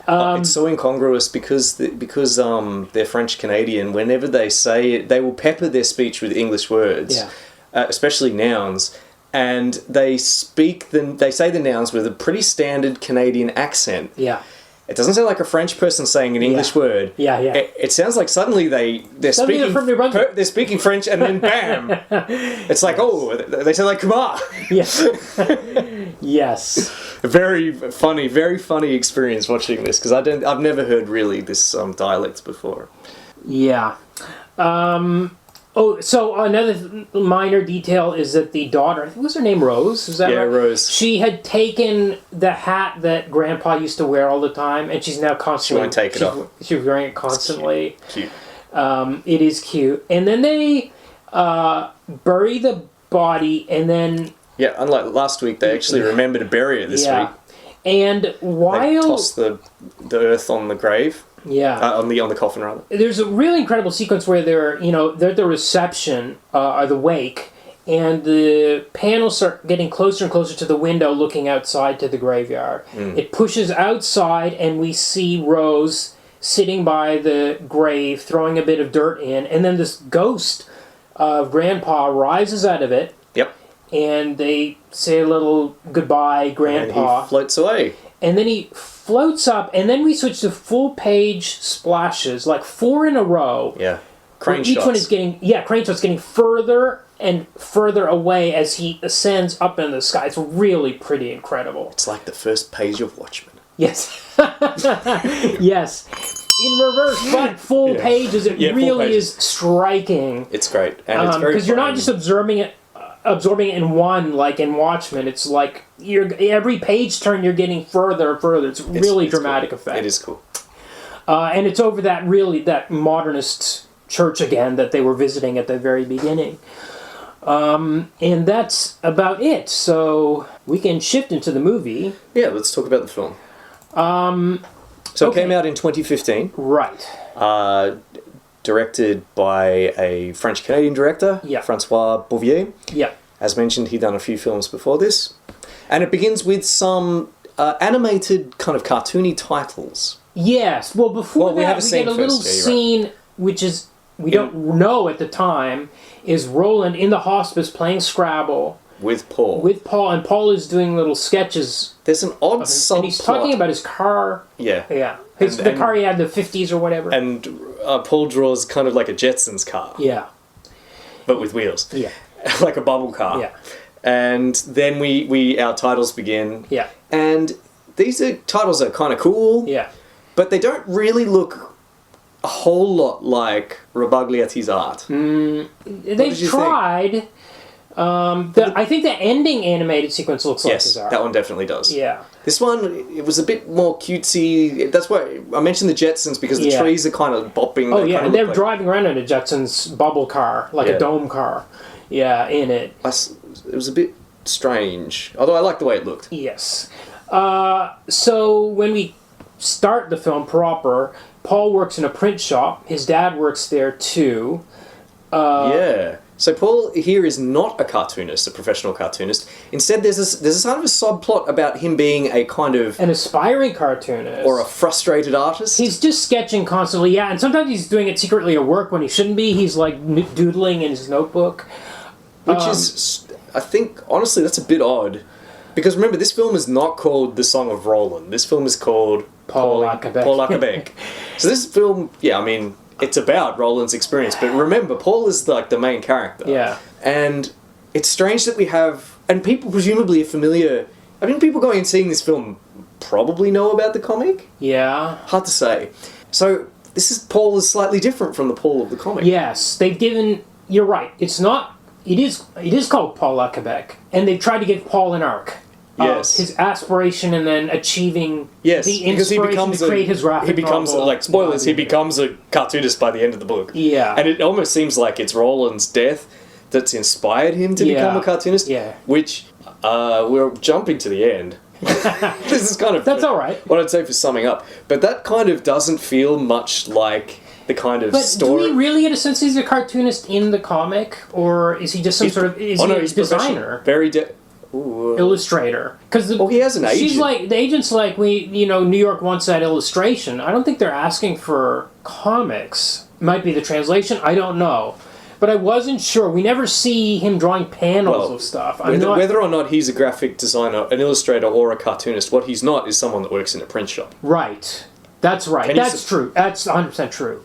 It's so incongruous because they're French Canadian. Whenever they say it, they will pepper their speech with English words, especially nouns, and they say the nouns with a pretty standard Canadian accent. Yeah. It doesn't sound like a French person saying an English word. Yeah. It sounds like suddenly they're speaking French, and then bam, it's like, oh, they sound like Kumar. Yes. Yes. Very funny experience watching this because I've never heard really this dialect before. Yeah. So another minor detail is that the daughter, what was her name, Rose? Is that right? Rose. She had taken the hat that Grandpa used to wear all the time, and she's now constantly... She won't take it off. She's wearing it constantly. Cute. It is cute. And then they bury the body, and then... Yeah, unlike last week, they actually remember to bury it this week. And while... They toss the earth on the grave. Yeah. On the coffin, rather. There's a really incredible sequence where they're at the reception, or the wake, and the panels start getting closer and closer to the window looking outside to the graveyard. It pushes outside, and we see Rose sitting by the grave, throwing a bit of dirt in, and then this ghost of Grandpa rises out of it. Yep. And they say a little goodbye, Grandpa. And he floats away. And then he floats up, and then we switch to full-page splashes, like 4 in a row. Yeah. Crane each shots. one is crane shots getting further and further away as he ascends up in the sky. It's really pretty incredible. It's like the first page of Watchmen. Yes. Yes. In reverse, but full pages, it really is striking. It's great. And it's very because you're not just absorbing it in one, like in Watchmen. It's like every page turn you're getting further and further. It's really dramatic cool. effect. It is cool. And it's over that modernist church again that they were visiting at the very beginning. And that's about it. So we can shift into the movie. Yeah, let's talk about the film. It came out in 2015. Right. Directed by a French-Canadian director, François Bouvier. Yeah. As mentioned, he'd done a few films before this. And it begins with some animated kind of cartoony titles. Yes. Well, before we that, have a we scene get a little first. scene, which is, we don't know at the time, is Roland in the hospice playing Scrabble. with Paul. With Paul, and Paul is doing little sketches. There's an odd subplot. And he's talking about his car. Yeah. Yeah. The car he had in the 50s or whatever. And Paul draws kind of like a Jetsons car. Yeah. But with wheels. Yeah. Like a bubble car. Yeah. And then our titles begin. Yeah. And titles are kind of cool. Yeah. But they don't really look a whole lot like Rabagliati's art. They've tried. I think the ending animated sequence looks like his art. Yes, that one definitely does. Yeah. This one, it was a bit more cutesy. That's why I mentioned the Jetsons, because the trees are kind of bopping. Oh, yeah, and they're driving around in a Jetsons bubble car, like a dome car. Yeah, in it. It was a bit strange, although I liked the way it looked. Yes. So when we start the film proper, Paul works in a print shop. His dad works there too. Yeah. So Paul here is not a cartoonist, a professional cartoonist. Instead, there's a kind of a subplot about him being a kind of... an aspiring cartoonist. Or a frustrated artist. He's just sketching constantly, yeah, and sometimes he's doing it secretly at work when he shouldn't be. He's like doodling in his notebook. Which is, I think, honestly, that's a bit odd. Because remember, this film is not called The Song of Roland. This film is called Paul à Québec. So this film, yeah, I mean... it's about Roland's experience, but remember, Paul is like the main character. Yeah. And it's strange that we have, and people presumably are familiar. I mean, people going and seeing this film probably know about the comic. Yeah. Hard to say. So Paul is slightly different from the Paul of the comic. Yes, they've given. You're right. It's not. It is called Paul à Québec, and they've tried to give Paul an arc. Yes. His aspiration and then achieving yes, the inspiration to create his graphic He becomes, novel. like, spoilers, he becomes a cartoonist by the end of the book. Yeah. And it almost seems like it's Roland's death that's inspired him to become a cartoonist. Yeah. Which, we're jumping to the end. This is kind of... that's all right. What I'd say for summing up. But that kind of doesn't feel much like the kind of story... do we really get a sense he's a cartoonist in the comic? Or is he just some sort of... is he a designer? Very... illustrator, because he has an agent. She's like, the agent's like, New York wants that illustration. I don't think they're asking for comics. Might be the translation. I don't know, but I wasn't sure. We never see him drawing panels of stuff. Whether or not he's a graphic designer, an illustrator, or a cartoonist, what he's not is someone that works in a print shop. Right. That's right. That's true. That's 100% true.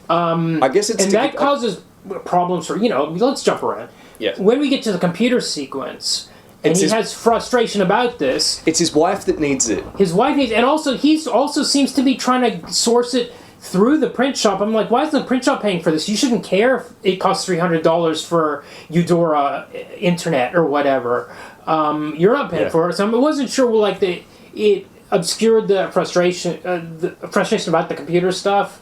I guess it's... and that causes problems for Let's jump around. Yeah. When we get to the computer sequence. And he has frustration about this. It's his wife that needs it. His wife needs, and also he also seems to be trying to source it through the print shop. I'm like, why is the print shop paying for this? You shouldn't care if it costs $300 for Eudora Internet or whatever. You're not paying for it. So I wasn't sure. It obscured the frustration about the computer stuff.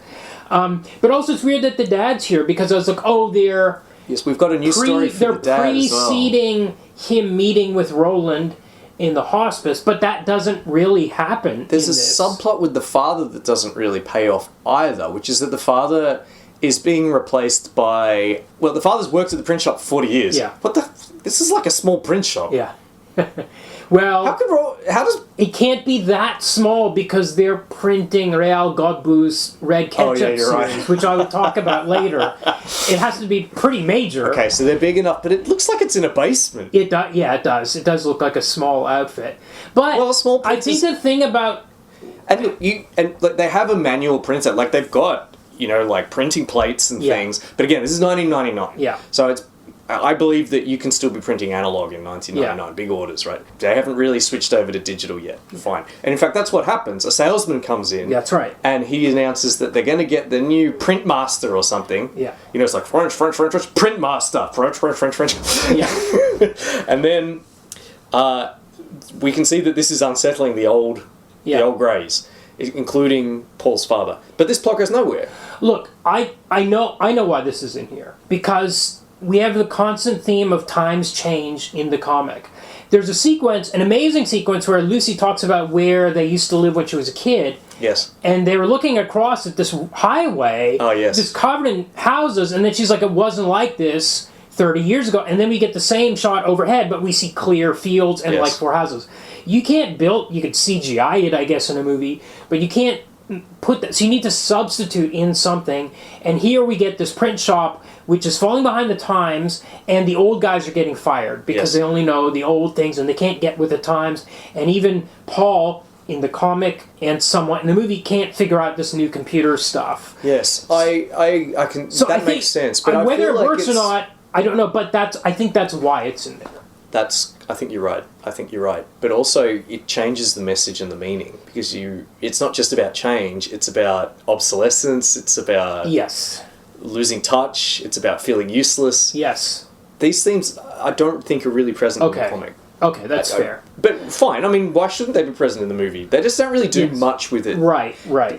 But also, it's weird that the dad's here, because I was like, they're... Yes, we've got a new story for the dad as well. Preceding him meeting with Roland in the hospice, but that doesn't really happen. There's a subplot with the father that doesn't really pay off either, which is that the father is being replaced by... well, the father's worked at the print shop for 40 years. Yeah. This is like a small print shop. Yeah. Well, how does... it can't be that small, because they're printing Real Godbout's Red Ketchup series, right. which I will talk about later. It has to be pretty major. Okay, so they're big enough, but it looks like it's in a basement. It does. Yeah, it does. It does look like a small outfit. But small I think the thing about... and look, they have a manual printer. Like, they've got, printing plates and things. But again, this is 1999. Yeah. So I believe that you can still be printing analog in 1999, big orders, right? They haven't really switched over to digital yet. Fine. And in fact, that's what happens. A salesman comes in. That's right. And he announces that they're going to get the new print master or something. Yeah. It's like French, print master, French. Yeah. And then we can see that this is unsettling the old greys, including Paul's father. But this plot goes nowhere. Look, I know why this is in here, because we have the constant theme of times change in the comic. There's an amazing sequence where Lucy talks about where they used to live when she was a kid. Yes. And they were looking across at this highway. Oh, yes. Just covered in houses, and then she's like, it wasn't like this 30 years ago. And then we get the same shot overhead, but we see clear fields and like 4 houses. You could CGI it, I guess, in a movie, but you can't put that. So you need to substitute in something. And here we get this print shop, which is falling behind the times, and the old guys are getting fired because they only know the old things and they can't get with the times. And even Paul in the comic and somewhat in the movie can't figure out this new computer stuff. Yes, I can. So that makes sense. But whether it works or not, I don't know. But I think that's why it's in there. I think you're right. But also, it changes the message and the meaning because it's not just about change. It's about obsolescence. It's about losing touch. It's about feeling useless. Yes. These themes I don't think are really present in the comic. Okay, that's fair. But fine. I mean, why shouldn't they be present in the movie? They just don't really do much with it. Right.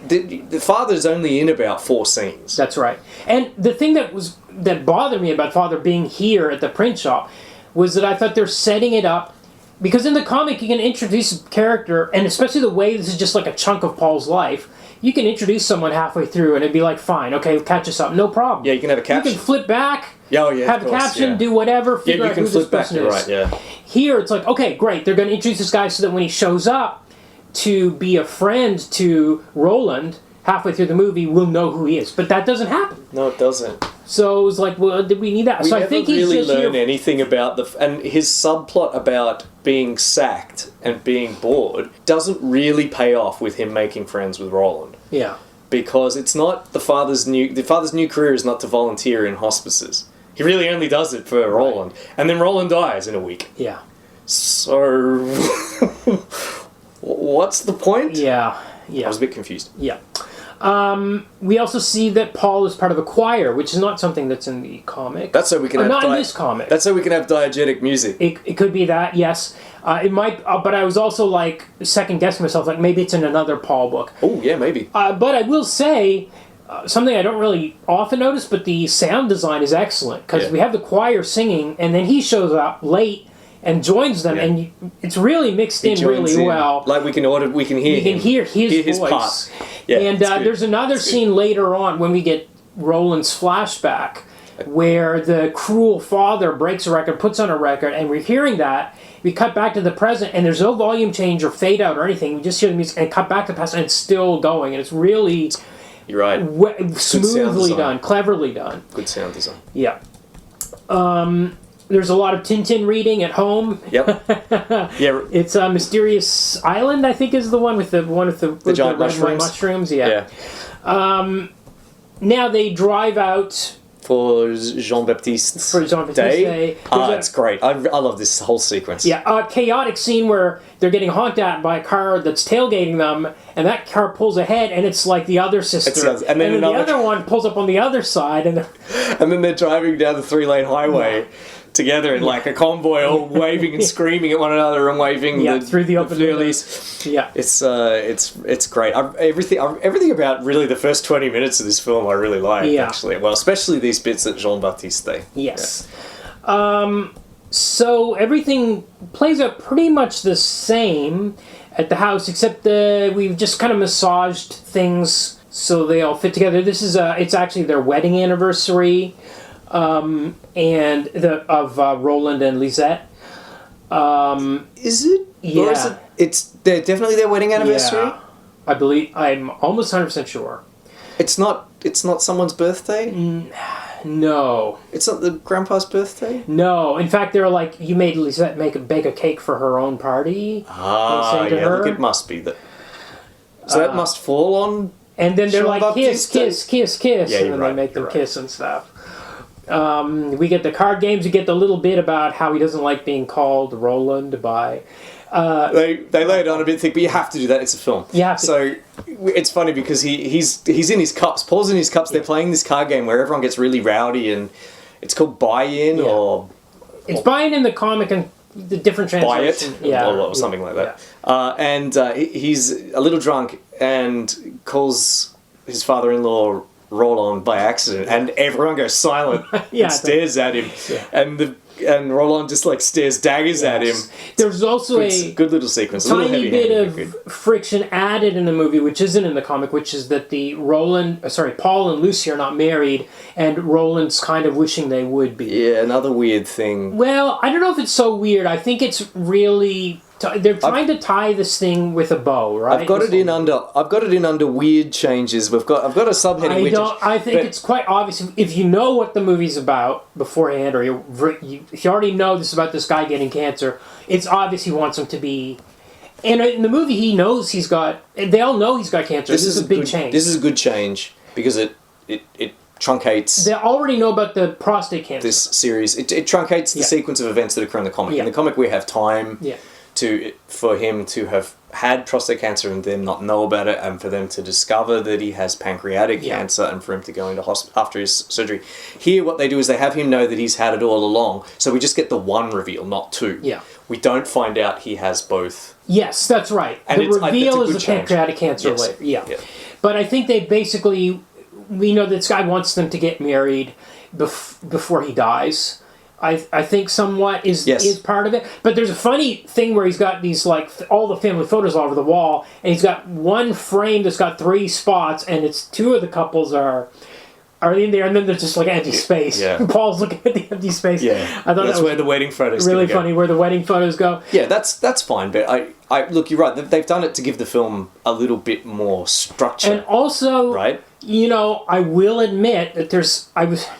The father's only in about 4 scenes. That's right. And the thing that bothered me about Father being here at the print shop was that I thought they're setting it up because in the comic you can introduce a character, and especially the way this is just like a chunk of Paul's life, you can introduce someone halfway through and it'd be like, fine, okay, catch us up, no problem. Yeah, you can have a caption. You can flip back, have a caption, do whatever, figure out who this person is. Right, yeah. Here it's like, okay, great, they're going to introduce this guy so that when he shows up to be a friend to Roland halfway through the movie, we'll know who he is. But that doesn't happen. No, it doesn't. So it was like, well, did we need that? We so never I think he's really just learn anything about and his subplot about being sacked and being bored doesn't really pay off with him making friends with Roland. Yeah. Because it's not the father's new career is not to volunteer in hospices. He really only does it for Roland. And then Roland dies in a week. Yeah. So what's the point? Yeah. I was a bit confused. Yeah. We also see that Paul is part of a choir, which is not something that's in the comic. That's so we can have not in this comic. That's so we can have diegetic music. It could be that, yes. It might, but I was also like second guessing myself, like maybe it's in another Paul book. Oh yeah, maybe. But I will say something I don't really often notice, but the sound design is excellent because we have the choir singing, and then he shows up late and joins them, and it's really mixed in really well. Like we can hear his voice. part. Yeah, and there's another scene later on when we get Roland's flashback where the cruel father breaks a record, puts on a record, and we're hearing that. We cut back to the present, and there's no volume change or fade out or anything. We just hear the music and cut back to the past, and it's still going, and it's really You're right. Smoothly done, cleverly done. Good sound design. Yeah. There's a lot of Tintin reading at home. Yep. Yeah. It's Mysterious Island, I think, is the one with the giant mushrooms. Yeah. Now they drive out for Jean-Baptiste's day. It's great. I love this whole sequence. Yeah, a chaotic scene where they're getting honked at by a car that's tailgating them, and that car pulls ahead, and it's like the other sister. And then the other one pulls up on the other side, and then they're driving down the 3-lane highway. Together in like a convoy, all waving and screaming at one another and waving through the open windows. Yeah, it's great. Everything about really the first 20 minutes of this film I really like actually. Well, especially these bits at Jean-Baptiste's day. Yes. Yeah. So everything plays out pretty much the same at the house, except we've just kind of massaged things so they all fit together. This is it's actually their wedding anniversary. And of Roland and Lisette. Is it? Yeah. Or is it? It's definitely their wedding anniversary. Yeah. I believe I'm almost 100% sure. It's not someone's birthday. No. It's not the grandpa's birthday. No. In fact, they're like, you made Lisette bake a cake for her own party. Look, it must be that. So that must fall on. And then they're like, kiss, kiss, kiss, kiss, and then they make them kiss and stuff. We get the card games. We get the little bit about how he doesn't like being called Roland by. They lay it on a bit thick, but you have to do that. It's a film. Yeah. So it's funny because he's in his cups. Paul's in his cups. They're playing this card game where everyone gets really rowdy, and it's called Buy-In or. It's Buy-In in the comic and the different translation. Buy It, or something like that. Yeah. And he's a little drunk and calls his father-in-law Roland by accident, and everyone goes silent and stares at him, and Roland just like stares daggers at him. There's also good little sequence, tiny bit of friction added in the movie, which isn't in the comic, which is that Paul and Lucy are not married, and Roland's kind of wishing they would be. Yeah, another weird thing. Well, I don't know if it's so weird. I think it's really they're trying to tie this thing with a bow, right? I've got it in under weird changes. I've got a subheading. I think it's quite obvious if you know what the movie's about beforehand, or if you already know this is about this guy getting cancer. It's obvious he wants him to be. And in the movie, he knows he's got. They all know he's got cancer. This is a big change. This is a good change because it truncates. They already know about the prostate cancer. This series it truncates the sequence of events that occur in the comic. In the comic, we have time for him to have had prostate cancer and them not know about it, and for them to discover that he has pancreatic cancer, and for him to go into hospital after his surgery. Here, what they do is they have him know that he's had it all along, so we just get the one reveal, not two. Yeah. We don't find out he has both. Yes, that's right. And the reveal is the pancreatic cancer later. Yeah. But I think they basically, we know this guy wants them to get married before he dies. I think somewhat is part of it. But there's a funny thing where he's got these, like, all the family photos all over the wall, and he's got one frame that's got 3 spots, and it's 2 of the couples are in there, and then there's just, like, empty space. Yeah. Paul's looking at the empty space. Yeah. I thought that's where the wedding photos really funny, where the wedding photos go. Yeah, that's fine, but I look, you're right. They've done it to give the film a little bit more structure. And also, right? You know, I will admit that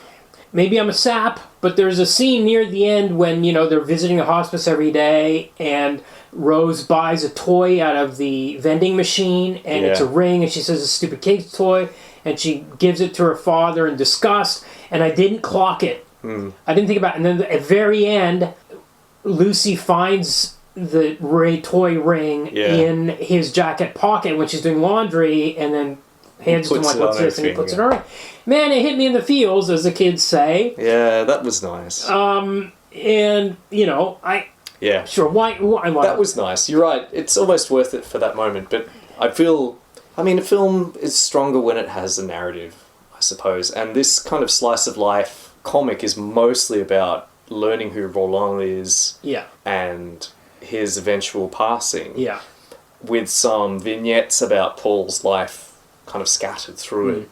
maybe I'm a sap, but there's a scene near the end when, you know, they're visiting a hospice every day, and Rose buys a toy out of the vending machine, and it's a ring, and she says it's a stupid kid's toy, and she gives it to her father in disgust, and I didn't clock it. I didn't think about it. And then at the very end, Lucy finds the toy ring in his jacket pocket when she's doing laundry, and then hands it to him like, what's this? And he puts it on. Man, it hit me in the feels, as the kids say. Yeah, that was nice. And, you know, sure, why that was nice. You're right. It's almost worth it for that moment. But I mean, a film is stronger when it has a narrative, I suppose. And this kind of slice of life comic is mostly about learning who Roland is. Yeah. And his eventual passing. Yeah. With some vignettes about Paul's life kind of scattered through it.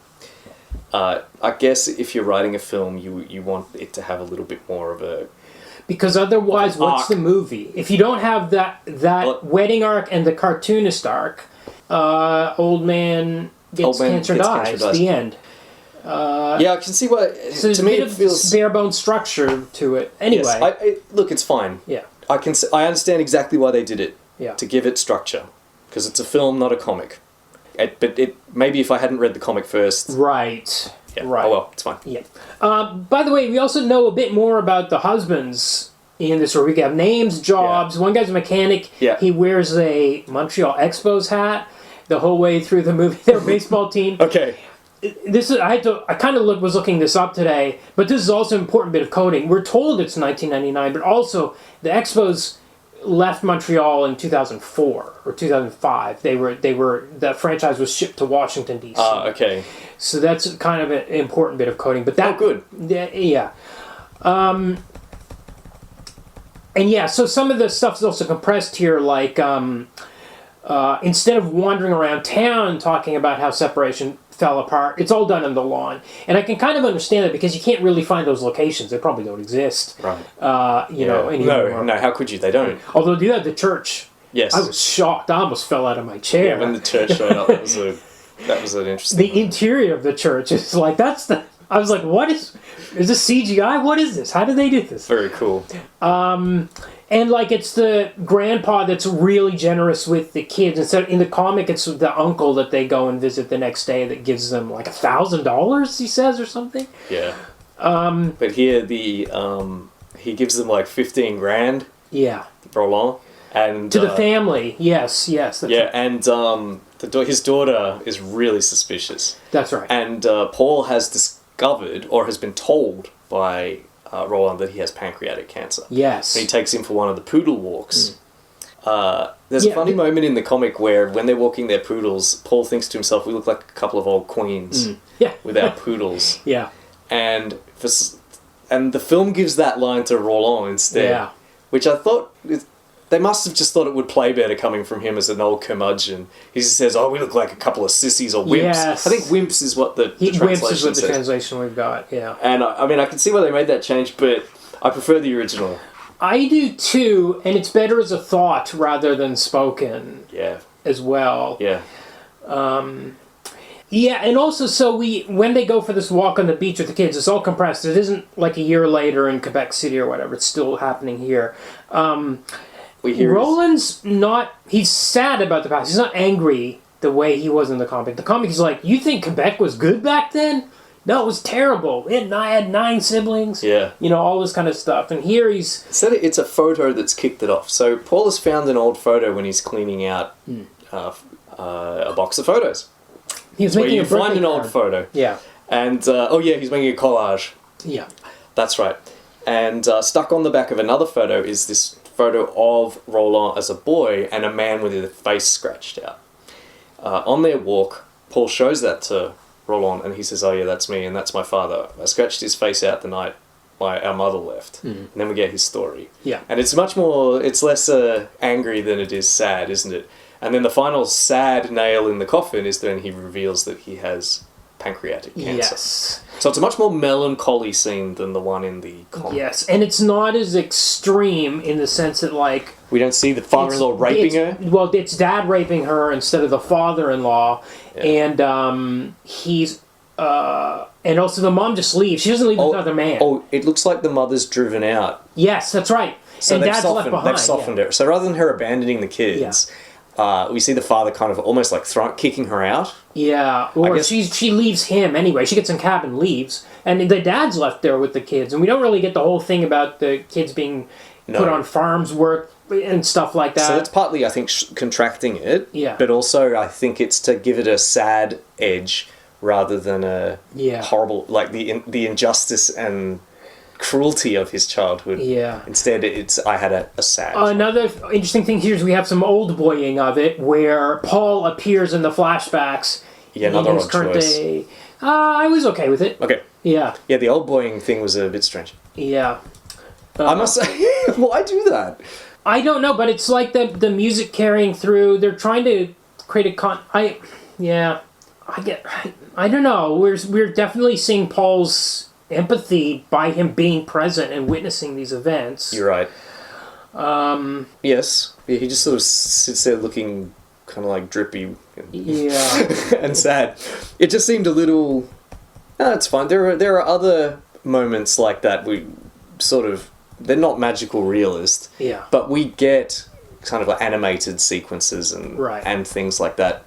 I guess if you're writing a film, you want it to have a little bit more of a... Because otherwise, what's the movie? If you don't have that wedding arc and the cartoonist arc, old man gets cancer, dies. The end. Yeah, I can see why... So to me, it feels bare bone structure to it. Anyway, yes, look, it's fine. Yeah, I understand exactly why they did it. Yeah, to give it structure, because it's a film, not a comic. But maybe if I hadn't read the comic first... Right. Yeah. Right. Oh, well, it's fine. Yeah. By the way, we also know a bit more about the husbands in this, where we have names, jobs. Yeah. One guy's a mechanic. Yeah. He wears a Montreal Expos hat the whole way through the movie. Their baseball team. Okay. This is I kind of was looking this up today, but this is also an important bit of coding. We're told it's 1999, but also the Expos left Montreal in 2004 or 2005. The franchise was shipped to Washington D.C. Okay. So that's kind of an important bit of coding. But that good. Yeah. And yeah, so some of the stuff is also compressed here, like instead of wandering around town talking about how separation fell apart, it's all done on the lawn. And I can kind of understand it, because you can't really find those locations. They probably don't exist. Right. You know, anymore. No, how could you? They don't. Although they do have the church. Yes. I was shocked. I almost fell out of my chair. Yeah, when the church showed up, that was an interesting The interior of the church is like, I was like, what is this CGI? What is this? How did they do this? Very cool. And like, it's the grandpa that's really generous with the kids. Instead, in the comic, it's the uncle that they go and visit the next day that gives them like $1,000, he says, or something. Yeah. But here he gives them like 15 grand. Yeah. Roland. And to the family. Yes. That's right. And his daughter is really suspicious. That's right. And Paul has discovered, or has been told by Roland, that he has pancreatic cancer. Yes. And he takes him for one of the poodle walks. There's a funny moment in the comic where, when they're walking their poodles, Paul thinks to himself, we look like a couple of old queens with our poodles. Yeah. And the film gives that line to Roland instead, which I thought... They must have just thought it would play better coming from him as an old curmudgeon. He just says, we look like a couple of sissies or wimps. Yes. I think wimps is what the translation says. Wimps is what the translation we've got, yeah. And I mean, I can see why they made that change, but I prefer the original. I do too, and it's better as a thought rather than spoken. Yeah. As well. Yeah. Yeah, and also, when they go for this walk on the beach with the kids, it's all compressed. It isn't like a year later in Quebec City or whatever. It's still happening here. Roland's not... He's sad about the past. He's not angry the way he was in the comic. The comic is like, you think Quebec was good back then? No, it was terrible. I had 9 siblings. Yeah. All this kind of stuff. And here he's... Said it's a photo that's kicked it off. So Paul has found an old photo when he's cleaning out a box of photos. He was making where you find an old photo. Yeah. And, he's making a collage. Yeah. That's right. And stuck on the back of another photo is this photo of Roland as a boy and a man with his face scratched out. On their walk, Paul shows that to Roland and he says, oh yeah, that's me and that's my father. I scratched his face out the night our mother left. And then we get his story. Yeah. And it's less angry than it is sad, isn't it? And then the final sad nail in the coffin is when he reveals that he has pancreatic cancer. Yes. So it's a much more melancholy scene than the one in the comic. Yes, and it's not as extreme in the sense that, like... We don't see the father-in-law raping her? Well, it's dad raping her instead of the father-in-law. Yeah. And he's... and also the mom just leaves. She doesn't leave with another man. Oh, it looks like the mother's driven out. Yes, that's right. So and dad's left behind. They've softened her. So rather than her abandoning the kids... Yeah. We see the father kind of almost like kicking her out. Yeah, or she leaves him anyway. She gets in cab and leaves. And the dad's left there with the kids. And we don't really get the whole thing about the kids being put on farms work and stuff like that. So that's partly, I think, contracting it. Yeah. But also, I think it's to give it a sad edge rather than a horrible, like the injustice and cruelty of his childhood. Yeah. Instead, I had a sad. Another interesting thing here is we have some old boying of it, where Paul appears in the flashbacks. Yeah, another odd choice. Day. I was okay with it. Okay. Yeah. Yeah, the old boying thing was a bit strange. Yeah. I must say, why do that? I don't know, but it's like the music carrying through. They're trying to create I don't know. We're definitely seeing Paul's empathy by him being present and witnessing these events. You're right. Yes. Yeah, he just sort of sits there looking kind of like drippy and sad. It just seemed a little... it's fine. There are other moments like that. They're not magical realist. Yeah. But we get kind of like animated sequences and things like that.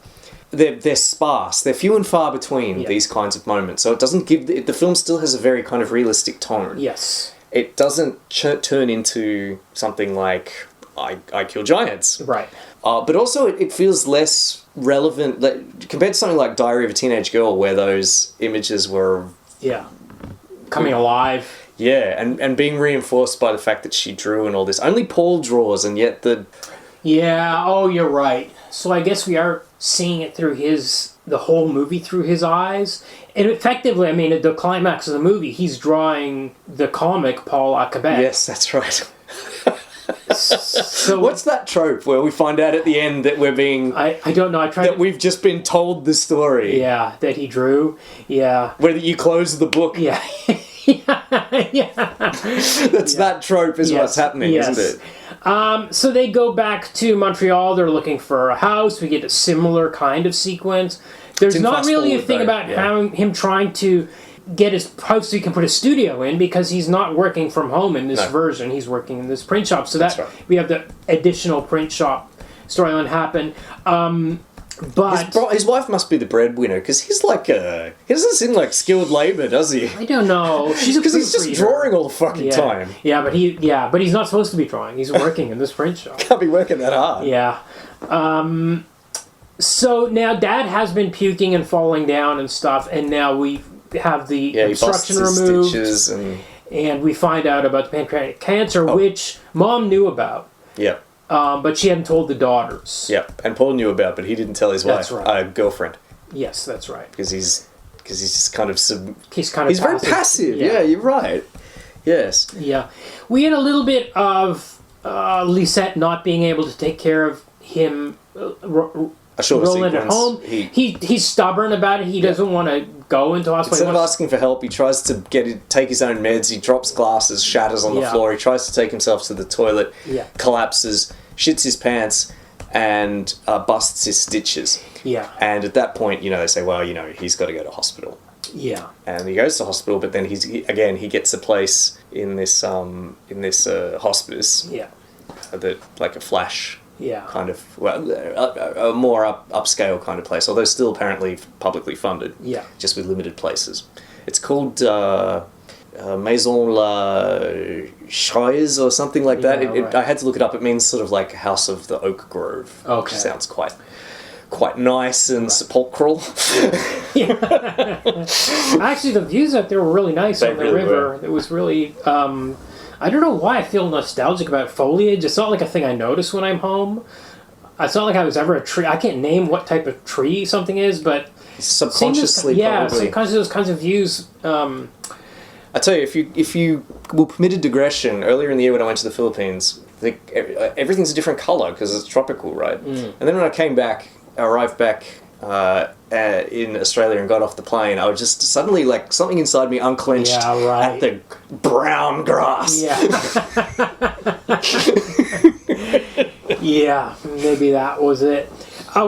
They're sparse. They're few and far between, these kinds of moments. So it doesn't give... The film still has a very kind of realistic tone. Yes. It doesn't turn into something like, I kill giants. Right. But also it feels less relevant compared to something like Diary of a Teenage Girl, where those images were... Yeah. Coming alive. Yeah, and being reinforced by the fact that she drew and all this. Only Paul draws, and yet the... Yeah, you're right. So I guess we are seeing it through the whole movie through his eyes. And effectively, I mean, at the climax of the movie, he's drawing the comic Paul à Québec. Yes, that's right. So what's that trope where we find out at the end that we're being... I don't know. That we've just been told the story. Yeah, that he drew. Yeah. Where you close the book. Yeah. That's that trope is what's happening, isn't it? So they go back to Montreal. They're looking for a house. We get a similar kind of sequence. There's not really a thing about him trying to get his house so he can put a studio in, because he's not working from home in this version. He's working in this print shop. So we have the additional print shop storyline happen. But his wife must be the breadwinner, because he's like he doesn't seem like skilled labor, does he? I don't know. Because he's just drawing all the fucking time. Yeah, but he's not supposed to be drawing. He's working in this print shop. Can't be working that hard. Yeah. So now Dad has been puking and falling down and stuff, and now we have the obstruction removed, and we find out about the pancreatic cancer, which Mom knew about. Yeah. But she hadn't told the daughters. Yeah, and Paul knew about, but he didn't tell his wife, girlfriend. Yes, that's right. Because he's just kind of he's very passive. Yeah, you're right. Yes. Yeah, we had a little bit of Lisette not being able to take care of him. Roland at home. He's stubborn about it. He doesn't want to go into hospital. Instead of asking for help, he tries to take his own meds. He drops glasses, shatters on the floor. He tries to take himself to the toilet, collapses, shits his pants, and busts his stitches. Yeah. And at that point, they say, well, he's got to go to hospital. Yeah. And he goes to hospital, but then he gets a place in this hospice. Yeah. That like a flash. Yeah. Kind of, a more upscale kind of place, although still apparently publicly funded. Yeah. Just with limited places. It's called Maison La Chaise or something like that. Right. I had to look it up. It means sort of like House of the Oak Grove. Okay. Which sounds quite nice and sepulchral. Actually, the views out there were really nice on the river. It was really... I don't know why I feel nostalgic about foliage. It's not like a thing I notice when I'm home. It's not like I was ever a tree. I can't name what type of tree something is, but... Subconsciously, probably. Subconsciously those kinds of views... I tell you, if you will permit a digression, earlier in the year when I went to the Philippines, everything's a different colour because it's tropical, right? And then when I arrived back in Australia and got off the plane, I was just suddenly, like, something inside me unclenched at the brown grass. Yeah. Yeah, maybe that was it.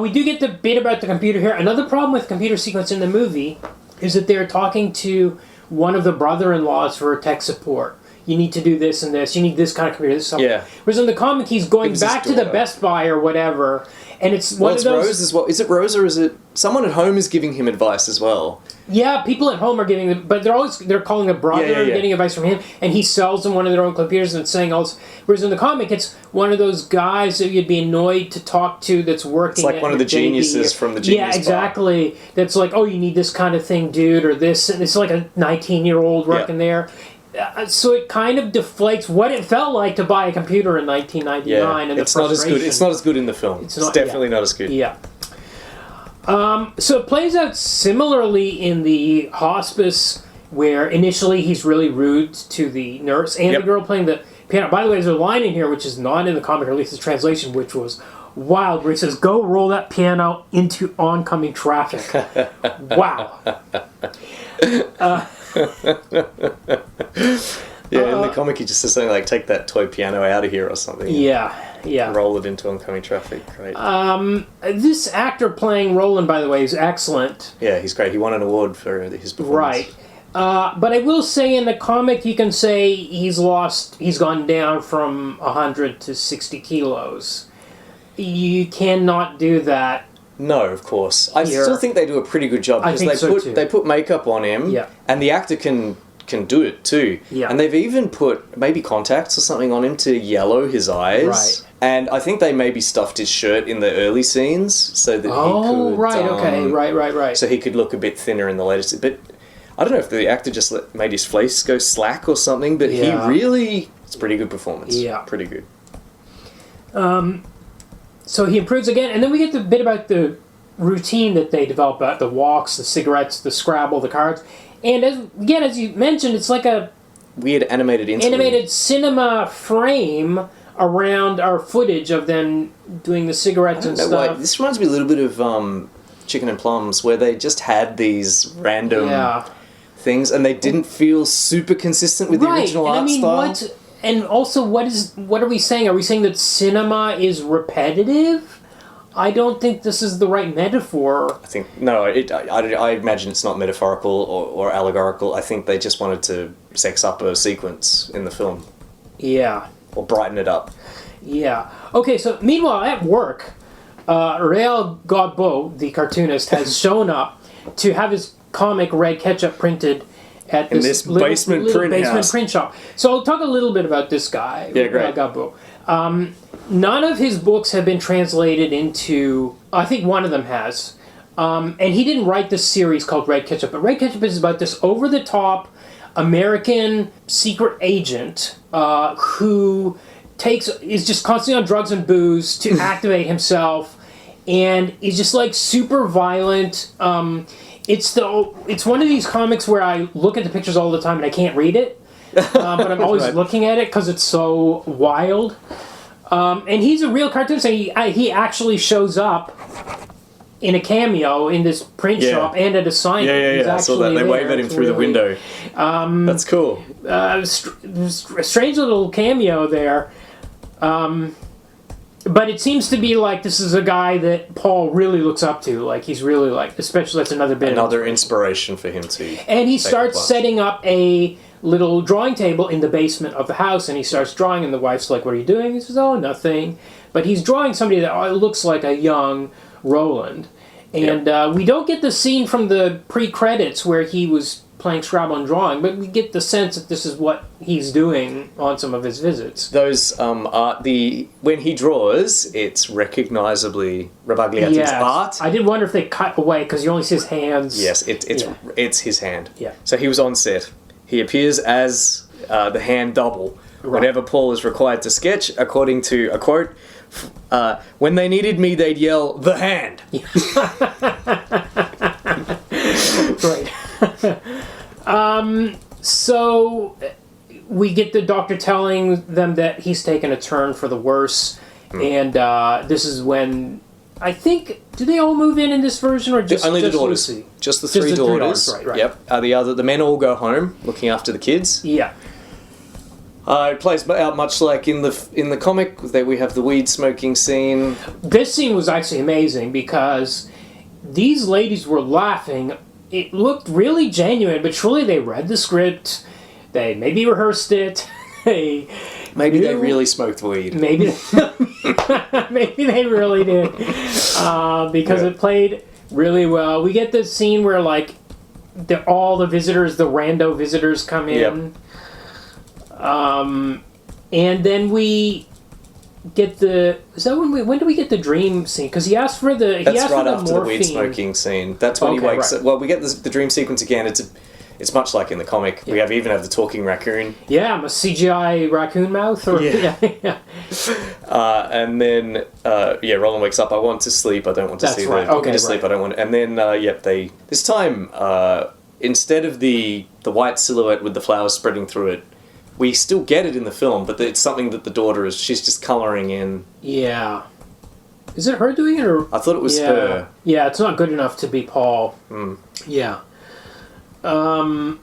We do get the bit about the computer here. Another problem with computer sequence in the movie is that they're talking to one of the brother-in-laws for tech support. You need to do this and this. You need this kind of computer. This stuff. Whereas in the comic, he's going back to the Best Buy or whatever, and it's one of those... Rose as well. Is it Rose or is it... Someone at home is giving him advice as well. Yeah, people at home are giving them... But they're calling a brother and getting advice from him, and he sells them one of their own computers and saying all this. Whereas in the comic, it's one of those guys that you'd be annoyed to talk to that's working... It's like one of the geniuses from the Genius Bar. Yeah, exactly. That's like, oh, you need this kind of thing, dude, or this. And it's like a 19-year-old working there. So it kind of deflates what it felt like to buy a computer in 1999 and the frustration. It's not as good in the film. It's definitely not as good. Yeah. So it plays out similarly in the hospice, where initially he's really rude to the nurse and the girl playing the piano. By the way, there's a line in here which is not in the comic, or at least the translation, which was wild, where he says, "Go roll that piano into oncoming traffic." Wow. In the comic he just says something like, "Take that toy piano out of here" or something. Yeah. Roll it into oncoming traffic. Great. This actor playing Roland, by the way, is excellent. Yeah, he's great. He won an award for his performance. Right. But I will say in the comic you can say he's gone down from 100 to 60 kilos. You cannot do that. No, of course. I still think they do a pretty good job because they put makeup on him, and the actor can do it too. Yeah. And they've even put maybe contacts or something on him to yellow his eyes. Right. And I think they maybe stuffed his shirt in the early scenes so that he could... Right. So he could look a bit thinner in the later scenes. But I don't know if the actor just made his face go slack or something, but he really... It's a pretty good performance. Yeah. Pretty good. So he improves again, and then we get the bit about the routine that they develop, the walks, the cigarettes, the Scrabble, the cards. And as you mentioned, it's like a... weird animated cinema frame around our footage of them doing the cigarettes and stuff. This reminds me a little bit of Chicken and Plums, where they just had these random things, and they didn't feel super consistent with the original art style. And also, what are we saying? Are we saying that cinema is repetitive? I don't think this is the right metaphor. I think, no, I imagine it's not metaphorical or allegorical. I think they just wanted to sex up a sequence in the film. Yeah. Or brighten it up. Yeah. Okay, so meanwhile, at work, Réal Godbout, the cartoonist, has shown up to have his comic Red Ketchup printed at this basement print shop. So I'll talk a little bit about this guy, great. Godbout. None of his books have been translated into... I think one of them has. And he didn't write this series called Red Ketchup, but Red Ketchup is about this over-the-top American secret agent who is just constantly on drugs and booze to activate himself, and is just like super violent. It's one of these comics where I look at the pictures all the time and I can't read it, but I'm always looking at it because it's so wild. And he's a real cartoonist. He actually shows up in a cameo in this print shop and at a signing. Yeah. I saw that. They wave at him through the window. That's cool. Strange little cameo there. But it seems to be like this is a guy that Paul really looks up to. Like, he's really like, especially that's another bit. Another inspiration for him to. And he starts setting up a little drawing table in the basement of the house, and he starts drawing, and the wife's like, what are you doing? He says, oh, nothing. But he's drawing somebody that looks like a young Roland. And we don't get the scene from the pre-credits where he was playing Scrabble and drawing, but we get the sense that this is what he's doing on some of his visits. Those are when he draws, it's recognisably Rabagliati's art. I did wonder if they cut away because you only see his hands. Yes, it's his hand. Yeah. So he was on set. He appears as the hand double. Right. Whenever Paul is required to sketch, according to a quote, when they needed me, they'd yell, "The hand." Right. So we get the doctor telling them that he's taken a turn for the worse, and this is when I think, do they all move in this version, or just only the daughters? Lucy? Just the three daughters. Right. Yep. The men all go home looking after the kids. Yeah. It plays out much like in the comic that we have the weed smoking scene. This scene was actually amazing because these ladies were laughing. It looked really genuine, but surely they read the script. They maybe rehearsed it. They really smoked weed. Maybe they really did because it played really well. We get this scene where like all the visitors, the rando visitors, come in. And then we get the. Is that when do we get the dream scene? Because he asked for the. That's right after the weed smoking scene. That's when he wakes up. Well, we get the dream sequence again. It's much like in the comic. Yeah. We even have the talking raccoon. Yeah, a CGI raccoon mouth. And then Roland wakes up. I want to sleep. I don't want to see. Right. Okay, to sleep. I don't want. And then they this time instead of the white silhouette with the flowers spreading through it. We still get it in the film, but it's something that the daughter she's just colouring in. Yeah. Is it her doing it, or? I thought it was her. Yeah, it's not good enough to be Paul. Yeah. Yes.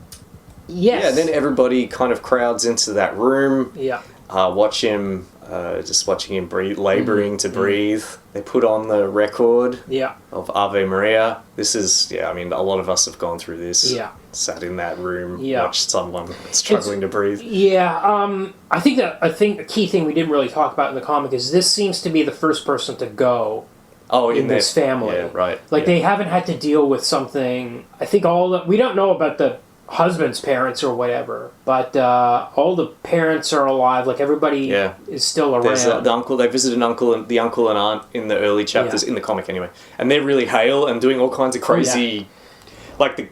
Yeah, and then everybody kind of crowds into that room. Yeah. Watch him, just watching him breathe, labouring to breathe. They put on the record of Ave Maria. This is, a lot of us have gone through this. Yeah. Sat in that room, watched someone struggling to breathe. Yeah, I think a key thing we didn't really talk about in the comic is this seems to be the first person to go in this family. Yeah, right. They haven't had to deal with something. I think we don't know about the husband's parents or whatever, but all the parents are alive. Like, everybody is still around. There's the uncle. They visit an uncle and the uncle and aunt in the early chapters in the comic anyway, and they're really hale and doing all kinds of crazy, like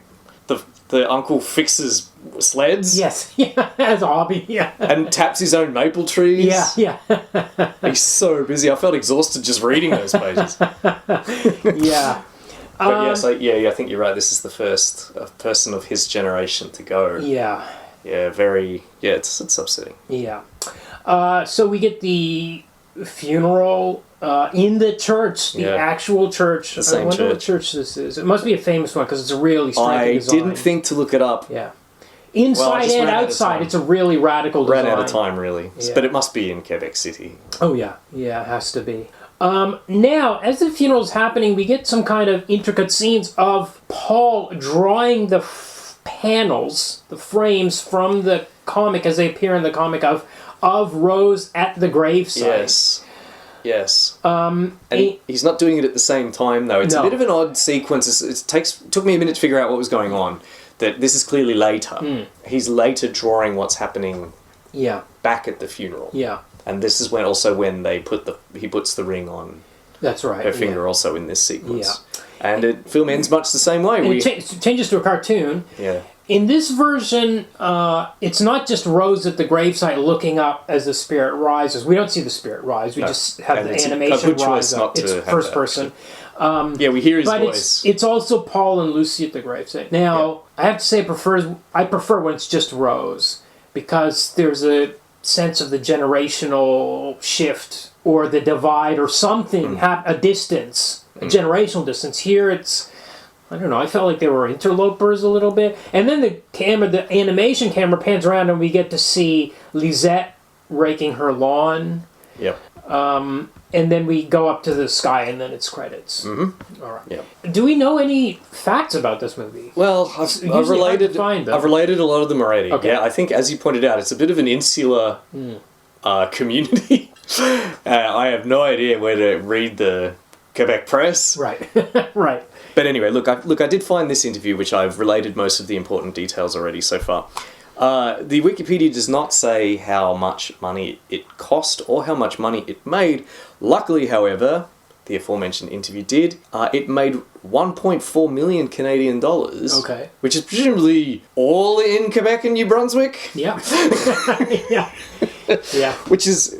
the uncle fixes sleds. Yes, as a hobby. And taps his own maple trees. Yeah. He's so busy. I felt exhausted just reading those pages. Yeah. But I think you're right. This is the first person of his generation to go. Yeah. Yeah, it's upsetting. Yeah. So we get the funeral in the church, the actual church. The same I wonder church. what church this is. It must be a famous one because it's a really striking design. I didn't think to look it up. Yeah. Inside and outside, it's a really radical design. Ran out of time, really. Yeah. But it must be in Quebec City. Oh, yeah. Yeah, it has to be. Now, as the funeral's happening, we get some kind of intricate scenes of Paul drawing the panels, the frames from the comic as they appear in the comic of Rose at the gravesite. Yes. And he's not doing it at the same time, though. It's a bit of an odd sequence. It took me a minute to figure out what was going on. That this is clearly later. He's later drawing what's happening back at the funeral. Yeah. And this is when he puts the ring on. That's right. Her finger also in this sequence. Yeah. And the film ends much the same way. It changes to a cartoon. Yeah. In this version, it's not just Rose at the gravesite looking up as the spirit rises. We don't see the spirit rise. We just have the animation rise up. It's first person. We hear his voice. It's also Paul and Lucy at the gravesite. Now, I have to say I prefer when it's just Rose because there's a sense of the generational shift or the divide or something, a distance, a generational distance. Here it's, I don't know, I felt like they were interlopers a little bit. And then the animation camera pans around and we get to see Lisette raking her lawn. Yep. And then we go up to the sky and then it's credits. Mm-hmm. All right. Yep. Do we know any facts about this movie? Well, I've related a lot of them already. Okay. Yeah, I think, as you pointed out, it's a bit of an insular community. I have no idea where to read the Quebec press. Right. Right. But anyway, look, I did find this interview, which I've related most of the important details already so far. The Wikipedia does not say how much money it cost or how much money it made. Luckily, however, the aforementioned interview did. It made 1.4 million Canadian dollars. Okay. Which is presumably all in Quebec and New Brunswick. Yeah. Yeah. Yeah. Which is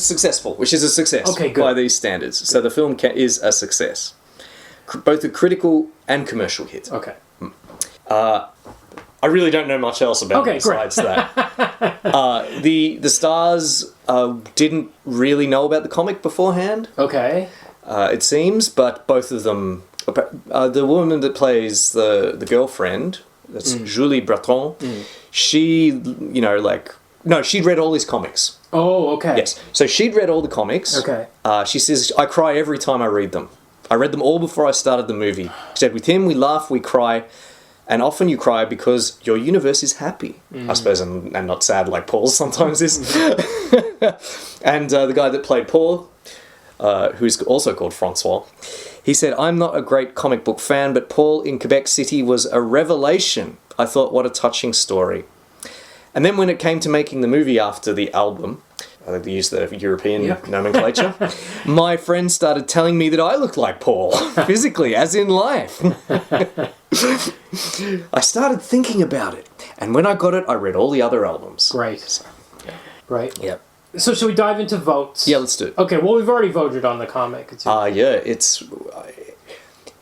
successful. Which is a success by these standards. So the film is a success, both a critical and commercial hit. Okay. I really don't know much else about it besides that. The stars didn't really know about the comic beforehand. Okay. It seems, but both of them, the woman that plays the girlfriend, that's Julie Breton, she, she'd read all his comics. Oh, okay. Yes. So she'd read all the comics. Okay. She says, I cry every time I read them. I read them all before I started the movie. She said, with him, we laugh, we cry. And often you cry because your universe is happy. I suppose, and not sad like Paul sometimes is. And the guy that played Paul, who's also called Francois, he said, I'm not a great comic book fan, but Paul in Quebec City was a revelation. I thought, what a touching story. And then when it came to making the movie after the album, I think they used the European nomenclature, my friends started telling me that I looked like Paul, physically, as in life. I started thinking about it, and when I got it, I read all the other albums. Great. So, Right. yeah. So should we dive into votes? Yeah, let's do it. Okay, well, we've already voted on the comic.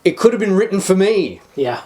It could have been written for me. Yeah.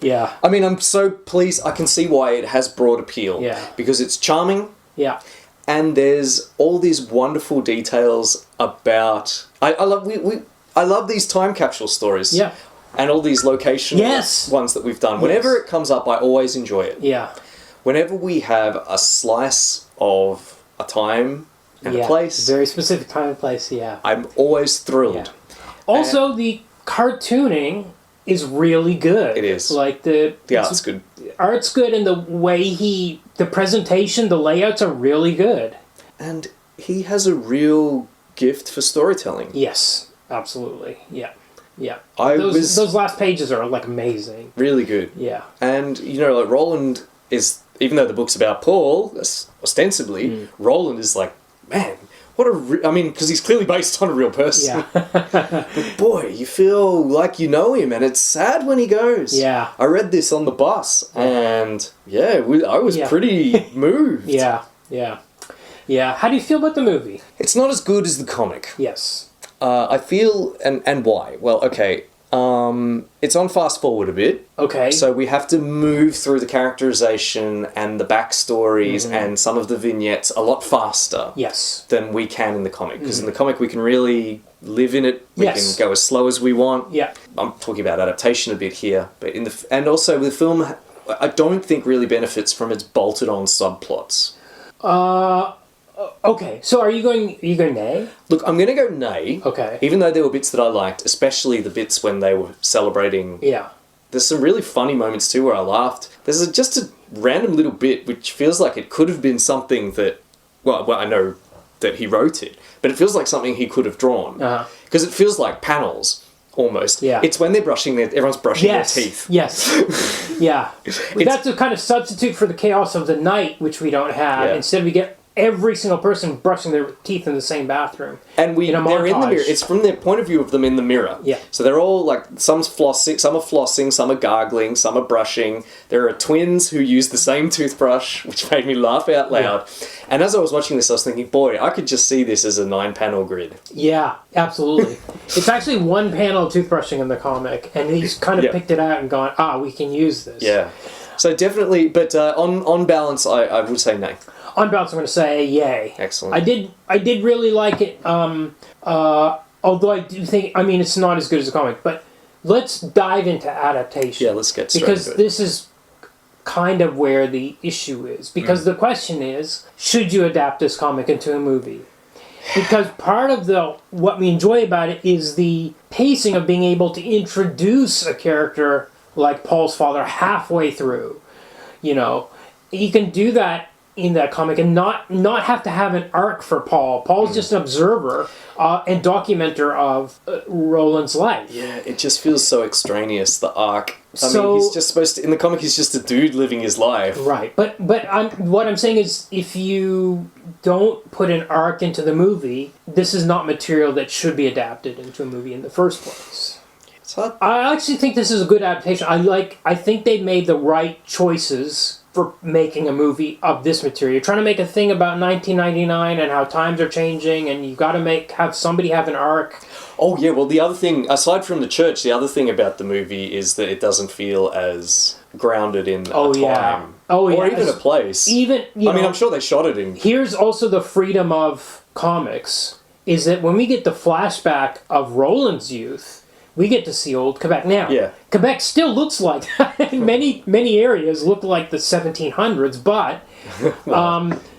Yeah. I mean, I'm so pleased. I can see why it has broad appeal. Yeah. Because it's charming. Yeah. And there's all these wonderful details about. I love these time capsule stories. Yeah. And all these location ones that we've done. Whenever it comes up, I always enjoy it. Yeah. Whenever we have a slice of a time and a place, very specific time and place. Yeah. I'm always thrilled. Yeah. Also, the cartooning is really good. It is. Like the art's good. Art's good, and the way the presentation, the layouts are really good. And he has a real gift for storytelling. Yes, absolutely. Yeah. Yeah. Those last pages are like amazing. Really good. Yeah. And like Roland is, even though the book's about Paul, ostensibly, Roland is like, man, what a... I mean, because he's clearly based on a real person. Yeah. But boy, you feel like you know him, and it's sad when he goes. Yeah. I read this on the bus, and I was pretty moved. Yeah. Yeah. Yeah. How do you feel about the movie? It's not as good as the comic. Yes. I feel... And why? Well, okay... it's on fast forward a bit. Okay. So we have to move through the characterization and the backstories and some of the vignettes a lot faster. Yes. Than we can in the comic. Because in the comic we can really live in it. We can go as slow as we want. Yeah. I'm talking about adaptation a bit here, but and also the film, I don't think really benefits from its bolted on subplots. Okay, so are you going nay? Look, I'm going to go nay. Okay. Even though there were bits that I liked, especially the bits when they were celebrating. Yeah. There's some really funny moments too where I laughed. There's just a random little bit which feels like it could have been something that... Well, I know that he wrote it, but it feels like something he could have drawn. Because it feels like panels, almost. Yeah. It's when they're everyone's brushing their teeth. Yes. Yeah. That's a kind of substitute for the chaos of the night, which we don't have. Yeah. Instead we get every single person brushing their teeth in the same bathroom. And they're in the mirror. It's from their point of view of them in the mirror. Yeah. So they're all like, some are flossing, some are gargling, some are brushing. There are twins who use the same toothbrush, which made me laugh out loud. Yeah. And as I was watching this, I was thinking, boy, I could just see this as a 9-panel grid. Yeah, absolutely. It's actually one panel of toothbrushing in the comic, and he's kind of picked it out and gone, we can use this. Yeah. So definitely, but on balance, I would say nay. On balance, I'm going to say yay. Excellent. I did really like it. Although I do think, I mean, it's not as good as the comic, but let's dive into adaptation. Yeah, let's get straight because into it. this is kind of where the issue is. Because the question is, should you adapt this comic into a movie? Because part of what we enjoy about it is the pacing of being able to introduce a character like Paul's father halfway through. You know, you can do that in that comic and not have to have an arc for Paul. Paul's just an observer and documenter of Roland's life. Yeah, it just feels so extraneous, the arc. I mean, he's just supposed to, in the comic, he's just a dude living his life. Right, but what I'm saying is, if you don't put an arc into the movie, this is not material that should be adapted into a movie in the first place. It's hard. I actually think this is a good adaptation. I think they made the right choices for making a movie of this material. You're trying to make a thing about 1999 and how times are changing, and you've got to have somebody have an arc. Oh, yeah, well, the other thing, aside from the church, the other thing about the movie is that it doesn't feel as grounded in a time. Oh, yeah. Or even a place. I'm sure they shot it in... Here's also the freedom of comics, is that when we get the flashback of Roland's youth, we get to see old Quebec. Now, Yeah. Quebec still looks like, many areas look like the 1700s, but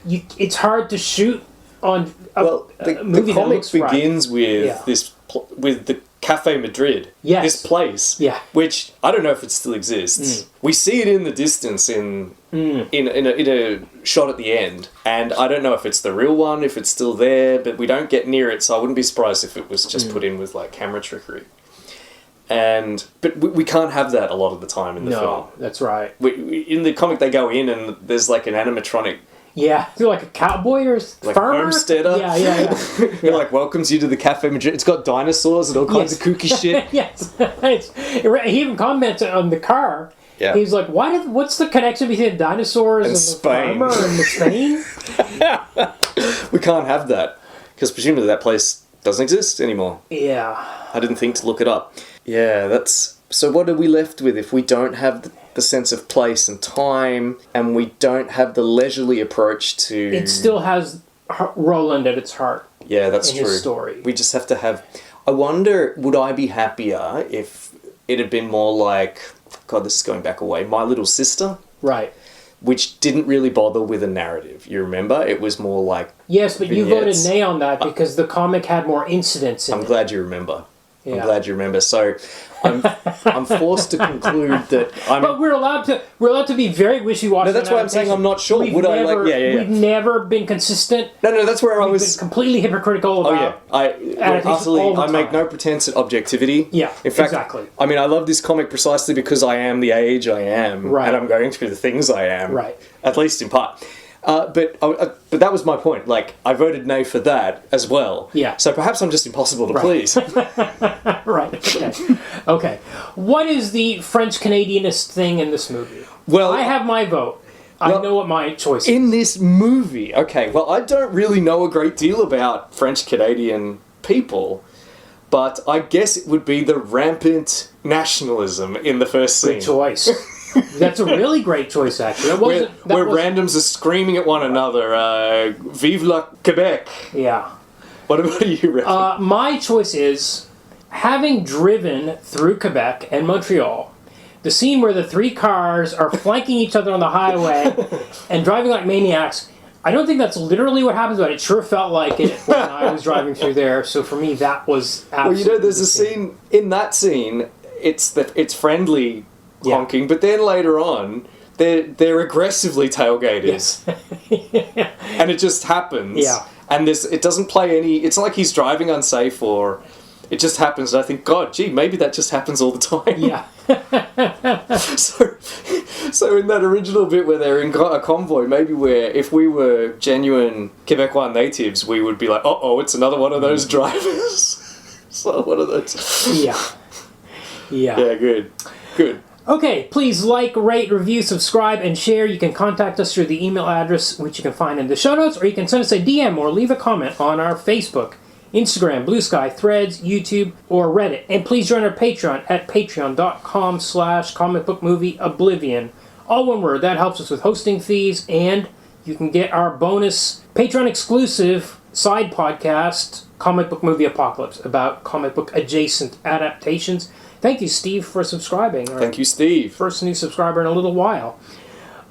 it's hard to shoot on a movie the comic that looks begins right. with with the Café Madrid. Yes. This place. Yeah. Which, I don't know if it still exists. We see it in the distance in a shot at the end. And I don't know if it's the real one, if it's still there, but we don't get near it, so I wouldn't be surprised if it was just put in with, like, camera trickery. But we can't have that a lot of the time in the film. No, that's right. In the comic, they go in and there's like an animatronic, Yeah, like a cowboy or like farmer? homesteader. Yeah. Who like welcomes you to the Cafe Madrid. It's got dinosaurs and all kinds of kooky shit. Yes. He even comments on the car. Yeah. He's like, what's the connection between dinosaurs and the Spain. farmer and Spain? We can't have that because presumably that place doesn't exist anymore. Yeah. I didn't think to look it up. Yeah, that's... So what are we left with if we don't have the sense of place and time and we don't have the leisurely approach to... It still has Roland at its heart. Yeah, that's in true. His story. We just have to have... I wonder, would I be happier if it had been more like... God, this is going back away. My Little Sister? Right. Which didn't really bother with a narrative. You remember? It was more like... Yes, but vignettes. you voted nay on that because the comic had more incidents in it. I'm glad you remember. Yeah. I'm glad you remember. So I'm forced to conclude that I'm... But we're allowed to be very wishy-washy. No, that's why I'm saying I'm not sure. We've We've never been consistent. No, that's where I We've was... been completely hypocritical about... I make no pretense at objectivity. Yeah, in fact, exactly. I mean, I love this comic precisely because I am the age I am, right. and I'm going through the things I am, right? At least in part. But that was my point. Like, I voted no for that as well. Yeah. So perhaps I'm just impossible to please. Right. Okay. What is the French Canadianist thing in this movie? Well, I have my vote. I know what my choice is. In this movie, okay, well, I don't really know a great deal about French-Canadian people, but I guess it would be the rampant nationalism in the first scene. Good choice. That's a really great choice, actually. Where randoms are screaming at one another, Vive la Quebec! Yeah. What do you reckon? My choice is, having driven through Quebec and Montreal, the scene where the three cars are flanking each other on the highway and driving like maniacs, I don't think that's literally what happens, but it sure felt like it when I was driving through there. So for me, that was absolutely... Well, there's a scene, in that scene, it's friendly honking, but then later on, they're aggressively tailgated. Yes. And it just happens. Yeah. And it doesn't play any... It's not like he's driving unsafe or... It just happens, and I think, God, gee, maybe that just happens all the time. Yeah. So in that original bit where they're in a convoy, maybe if we were genuine Quebecois natives, we would be like, uh-oh, it's another one of those drivers. So one of those... Yeah. Yeah, good. Okay, please like, rate, review, subscribe, and share. You can contact us through the email address, which you can find in the show notes, or you can send us a DM or leave a comment on our Facebook, Instagram, Blue Sky, Threads, YouTube, or Reddit. And please join our Patreon at patreon.com/comicbookmovieoblivion. All one word. That helps us with hosting fees, and you can get our bonus Patreon exclusive side podcast, Comic Book Movie Apocalypse, about comic book adjacent adaptations. Thank you, Steve, for subscribing. Thank you, Steve. First new subscriber in a little while.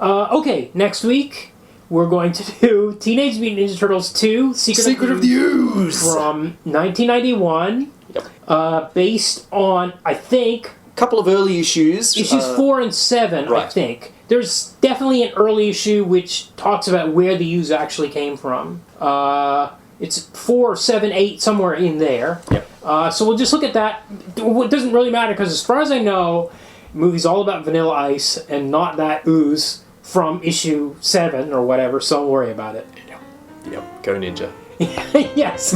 Okay, next week we're going to do Teenage Mutant Ninja Turtles 2, Secret of the Ooze, from 1991. Yep. Based on, I think, A couple of early issues. issues 4 and 7, I right. think. There's definitely an early issue which talks about where the ooze actually came from. It's 4, 7, 8, somewhere in there. Yep. So we'll just look at that. It doesn't really matter, because as far as I know, the movie's all about Vanilla Ice and not that ooze from issue 7 or whatever, so don't worry about it. Yep. Go Ninja. Yes.